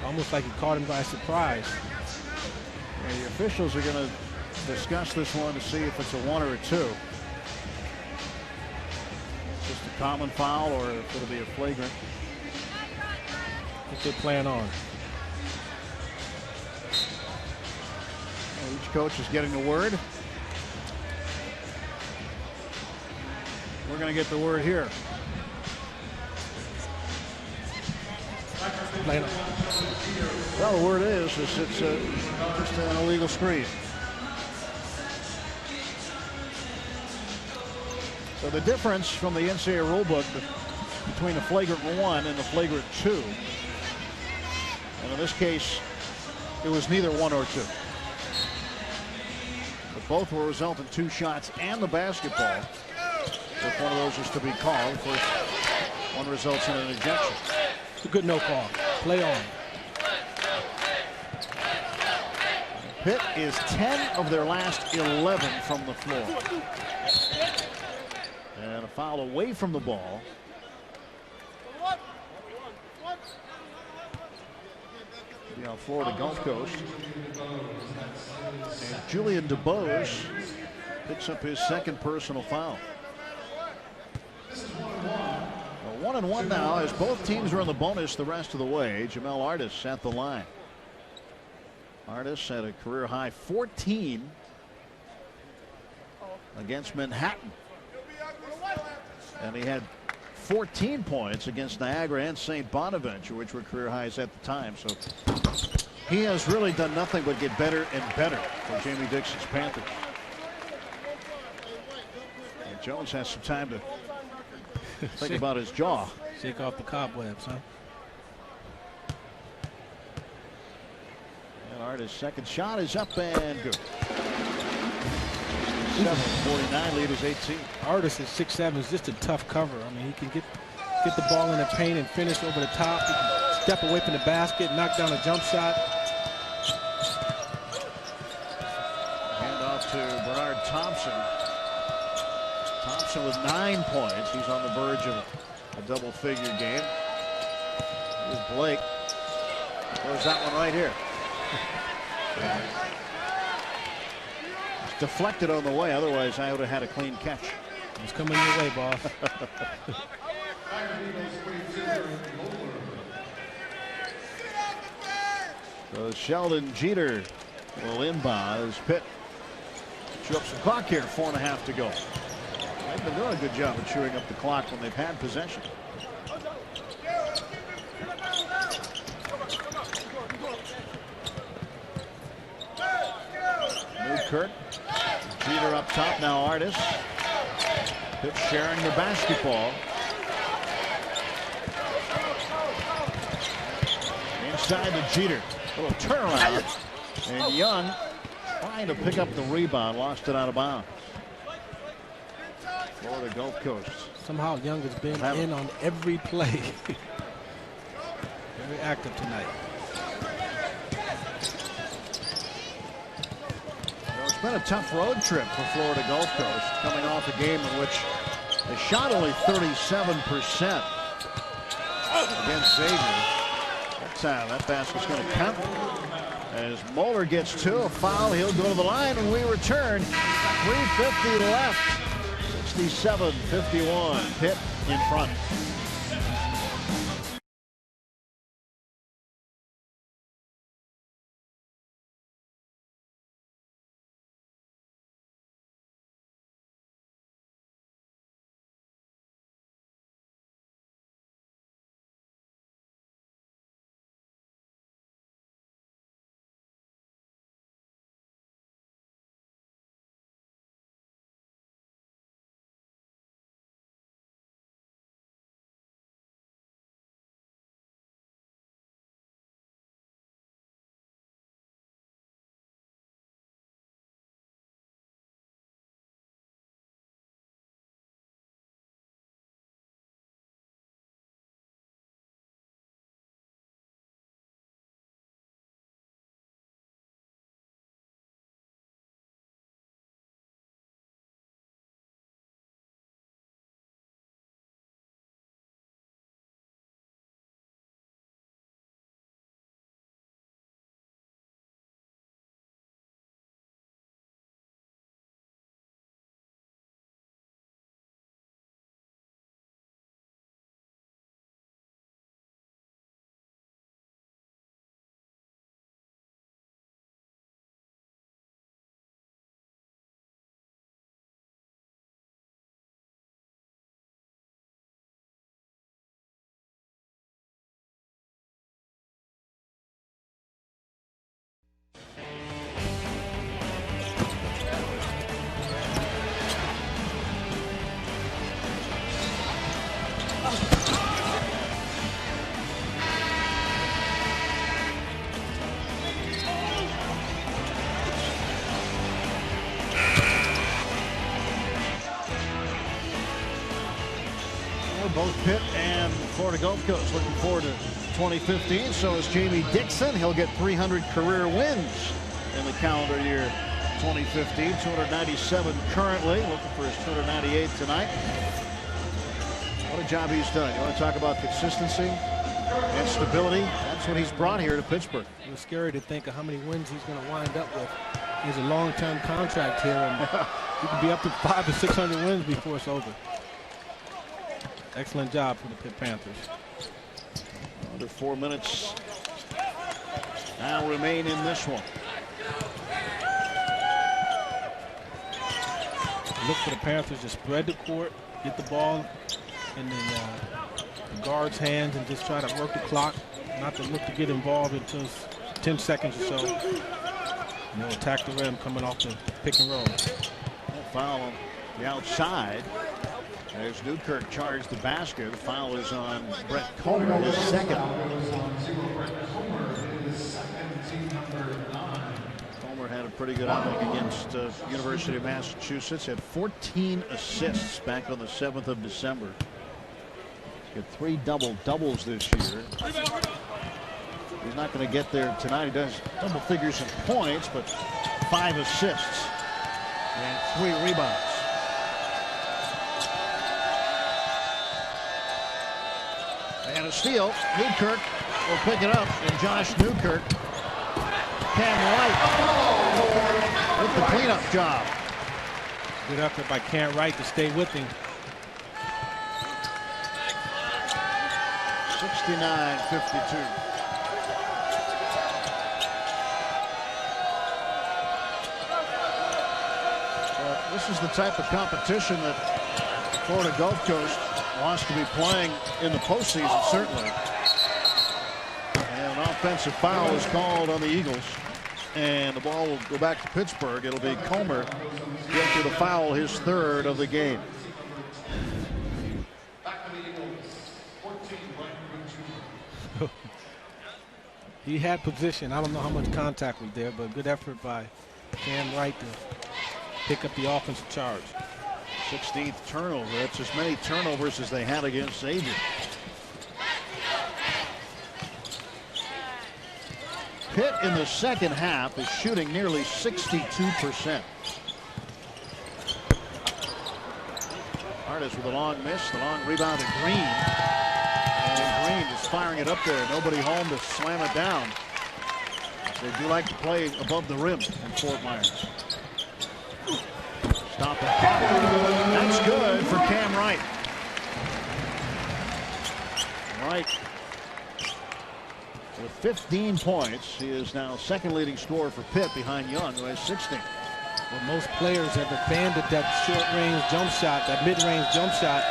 Almost like he caught him by surprise. Yeah, the officials are going to discuss this one to see if it's a 1 or a 2. Just a common foul or if it'll be a flagrant. What they're playing on. Well, each coach is getting the word. We're going to get the word here. Playing on. Well, the word is it's just an illegal screen. So the difference from the NCAA rulebook between the flagrant 1 and the flagrant 2, and in this case, it was neither 1 or 2. But both will result in 2 shots and the basketball. If one of those is to be called, of course, one results in an ejection. It's a good no call. Play on. Pitt is 10 of their last 11 from the floor. And a foul away from the ball. Be on Florida Gulf Coast. And Julian DuBose picks up his second personal foul. 1-1 now as both teams are in the bonus the rest of the way. Jamel Artis at the line. Artis had a career high 14 against Manhattan. And he had 14 points against Niagara and St. Bonaventure, which were career highs at the time. So he has really done nothing but get better and better for Jamie Dixon's Panthers. And Jones has some time to think about his jaw. Shake off the cobwebs, huh? And Artis' second shot is up and good. 7-49, lead is 18. Artis at 6'7" is just a tough cover. I mean, he can get the ball in the paint and finish over the top. He can step away from the basket, knock down a jump shot. Thompson. Thompson with 9 points. He's on the verge of a double-figure game. Here's Blake. Throws that one right here. It's deflected on the way. Otherwise, I would have had a clean catch. It's coming your way, boss. So Sheldon Jeter will inbound as Pitt chew up some clock here. 4.5 to go. They've been doing a good job of chewing up the clock when they've had possession. Newkirk. Jeter up top now. Artis. Pitt sharing the basketball. Inside to Jeter. A little turnaround. And Young trying to pick up the rebound. Lost it out of bounds. Florida Gulf Coast. Somehow Young has been in on every play. Very active tonight. Well, it's been a tough road trip for Florida Gulf Coast, coming off a game in which they shot only 37% against Xavier. That basket's going to count. As Moeller gets 2, a foul, he'll go to the line, and we return. 3:50 left. 67-51. Pitt in front. Both Pitt and Florida Gulf Coast looking forward to 2015. So is Jamie Dixon. He'll get 300 career wins in the calendar year 2015. 297 currently. Looking for his 298 tonight. What a job he's done. You want to talk about consistency and stability? That's what he's brought here to Pittsburgh. It was scary to think of how many wins he's going to wind up with. He has a long-term contract here, and he could be up to 500 or 600 wins before it's over. Excellent job for the Pitt Panthers. Under 4 minutes now remain in this one. Look for the Panthers to spread the court, get the ball in the guard's hands, and just try to work the clock. Not to look to get involved until 10 seconds or so. And they'll attack the rim coming off the pick and roll. Foul on the outside. As Newkirk charged the basket, the foul is on Brett Comer, his second. Comer had a pretty good outing against University of Massachusetts. Had 14 assists back on the 7th of December. He's got 3 double-doubles this year. He's not going to get there tonight. He does double figures in points, but 5 assists. and 3 rebounds. And a steal. Newkirk will pick it up, and Josh Newkirk. Cam Wright with the cleanup job. Good effort by Cam Wright to stay with him. 69-52. This is the type of competition that Florida Gulf Coast wants to be playing in the postseason, certainly. And an offensive foul is called on the Eagles. And the ball will go back to Pittsburgh. It'll be Comer guilty of the foul, his 3rd of the game. He had position. I don't know how much contact was there, but good effort by Cam Wright to pick up the offensive charge. 16th turnover. That's as many turnovers as they had against Xavier. Pitt in the second half is shooting nearly 62%. Artis with a long miss, the long rebound to Green. And Green is firing it up there. Nobody home to slam it down. They do like to play above the rim in Fort Myers. Stop it. That's good for Cam Wright. Wright with 15 points. He is now 2nd leading scorer for Pitt behind Young, who has 16. Well, most players have abandoned that short-range jump shot, that mid-range jump shot.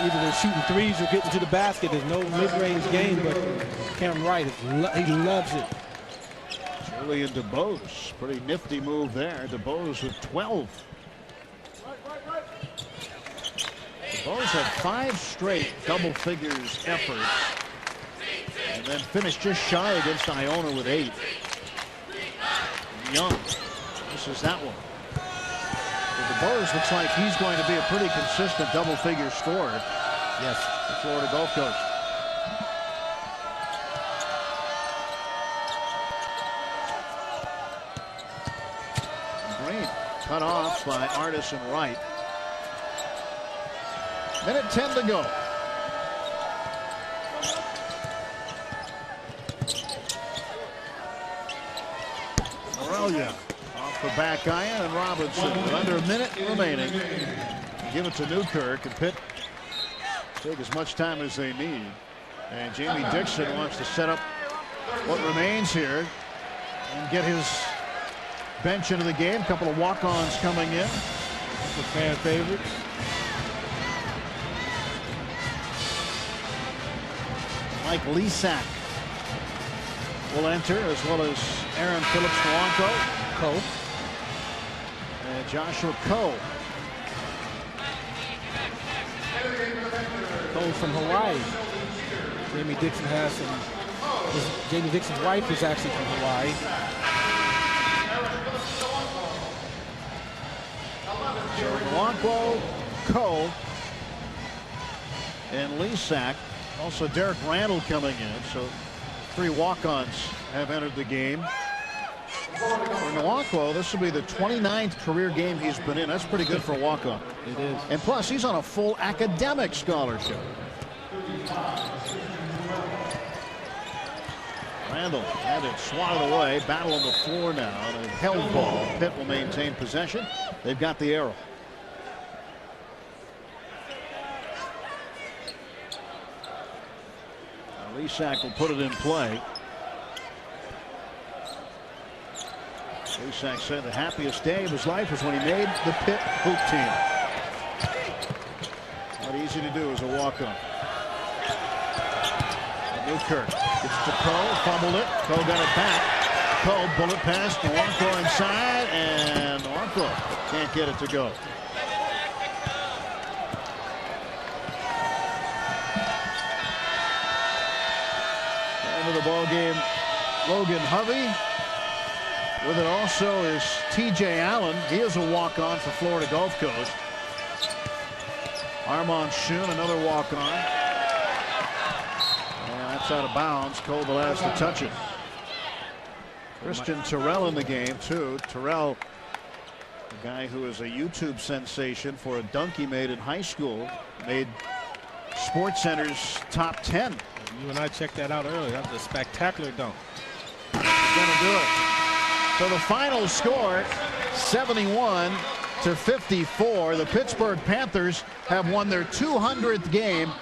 Either they're shooting threes or getting to the basket. There's no mid-range game, but Cam Wright, he loves it. Julian DeBose, pretty nifty move there. DeBose with 12. DeBose had 5 straight double figures efforts, and then finished just shy against Iona with 8. Young misses that one. But DeBose looks like he's going to be a pretty consistent double figure scorer. Yes, for Florida Gulf Coast. Green cut off by Artis and Wright. Minute 10 to go. Morelia off the back iron, and Robinson with under a minute remaining. Give it to Newkirk, and Pitt take as much time as they need. And Jamie Dixon wants to set up what remains here and get his bench into the game. A couple of walk-ons coming in. The fan favorites. Mike Lesak will enter, as well as Aaron Phillips-Polanco. Coe. And Joshua Coe. Coe from Hawaii. Jamie Dixon has some. Jamie Dixon's wife is actually from Hawaii. Polanco, Coe, and Lesak. Also Derek Randall coming in. So 3 walk-ons have entered the game. For Polanco, this will be the 29th career game he's been in. That's pretty good for a walk-on. It is. And plus, he's on a full academic scholarship. Randall had it swatted away. Battle on the floor now. The held ball. Pitt will maintain possession. They've got the arrow. Lesak will put it in play. Lesak said the happiest day of his life was when he made the Pitt hoop team. Not easy to do as a walk-on. Newkirk gets to Coe, fumbled it. Coe got it back. Coe bullet pass. Polanco inside, and Polanco can't get it to go. Into the ball game, Logan Hovey. With it also is T.J. Allen. He is a walk-on for Florida Gulf Coast. Armand Schoen, another walk-on. And that's out of bounds. Cole the last to touch it. Christian Terrell in the game, too. Terrell, a guy who is a YouTube sensation for a dunk he made in high school, made SportsCenter's top 10. You and I checked that out earlier. That was a spectacular dunk. He's gonna do it. So the final score, 71-54. The Pittsburgh Panthers have won their 200th game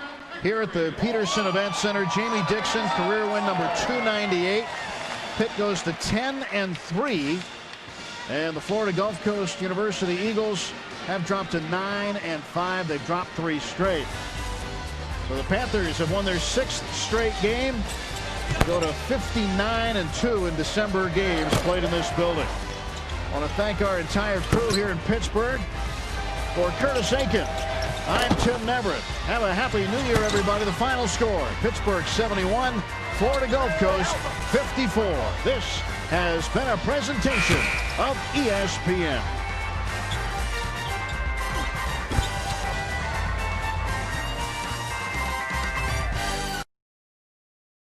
here at the Peterson Event Center. Jamie Dixon, career win number 298. Pitt goes to 10-3. And the Florida Gulf Coast University Eagles have dropped to 9-5. They've dropped 3 straight. So the Panthers have won their 6th straight game. Go to 59-2 in December games played in this building. I want to thank our entire crew here in Pittsburgh. For Curtis Aiken, I'm Tim Neverett. Have a happy New Year, everybody. The final score, Pittsburgh 71, Florida Gulf Coast 54. This has been a presentation of ESPN.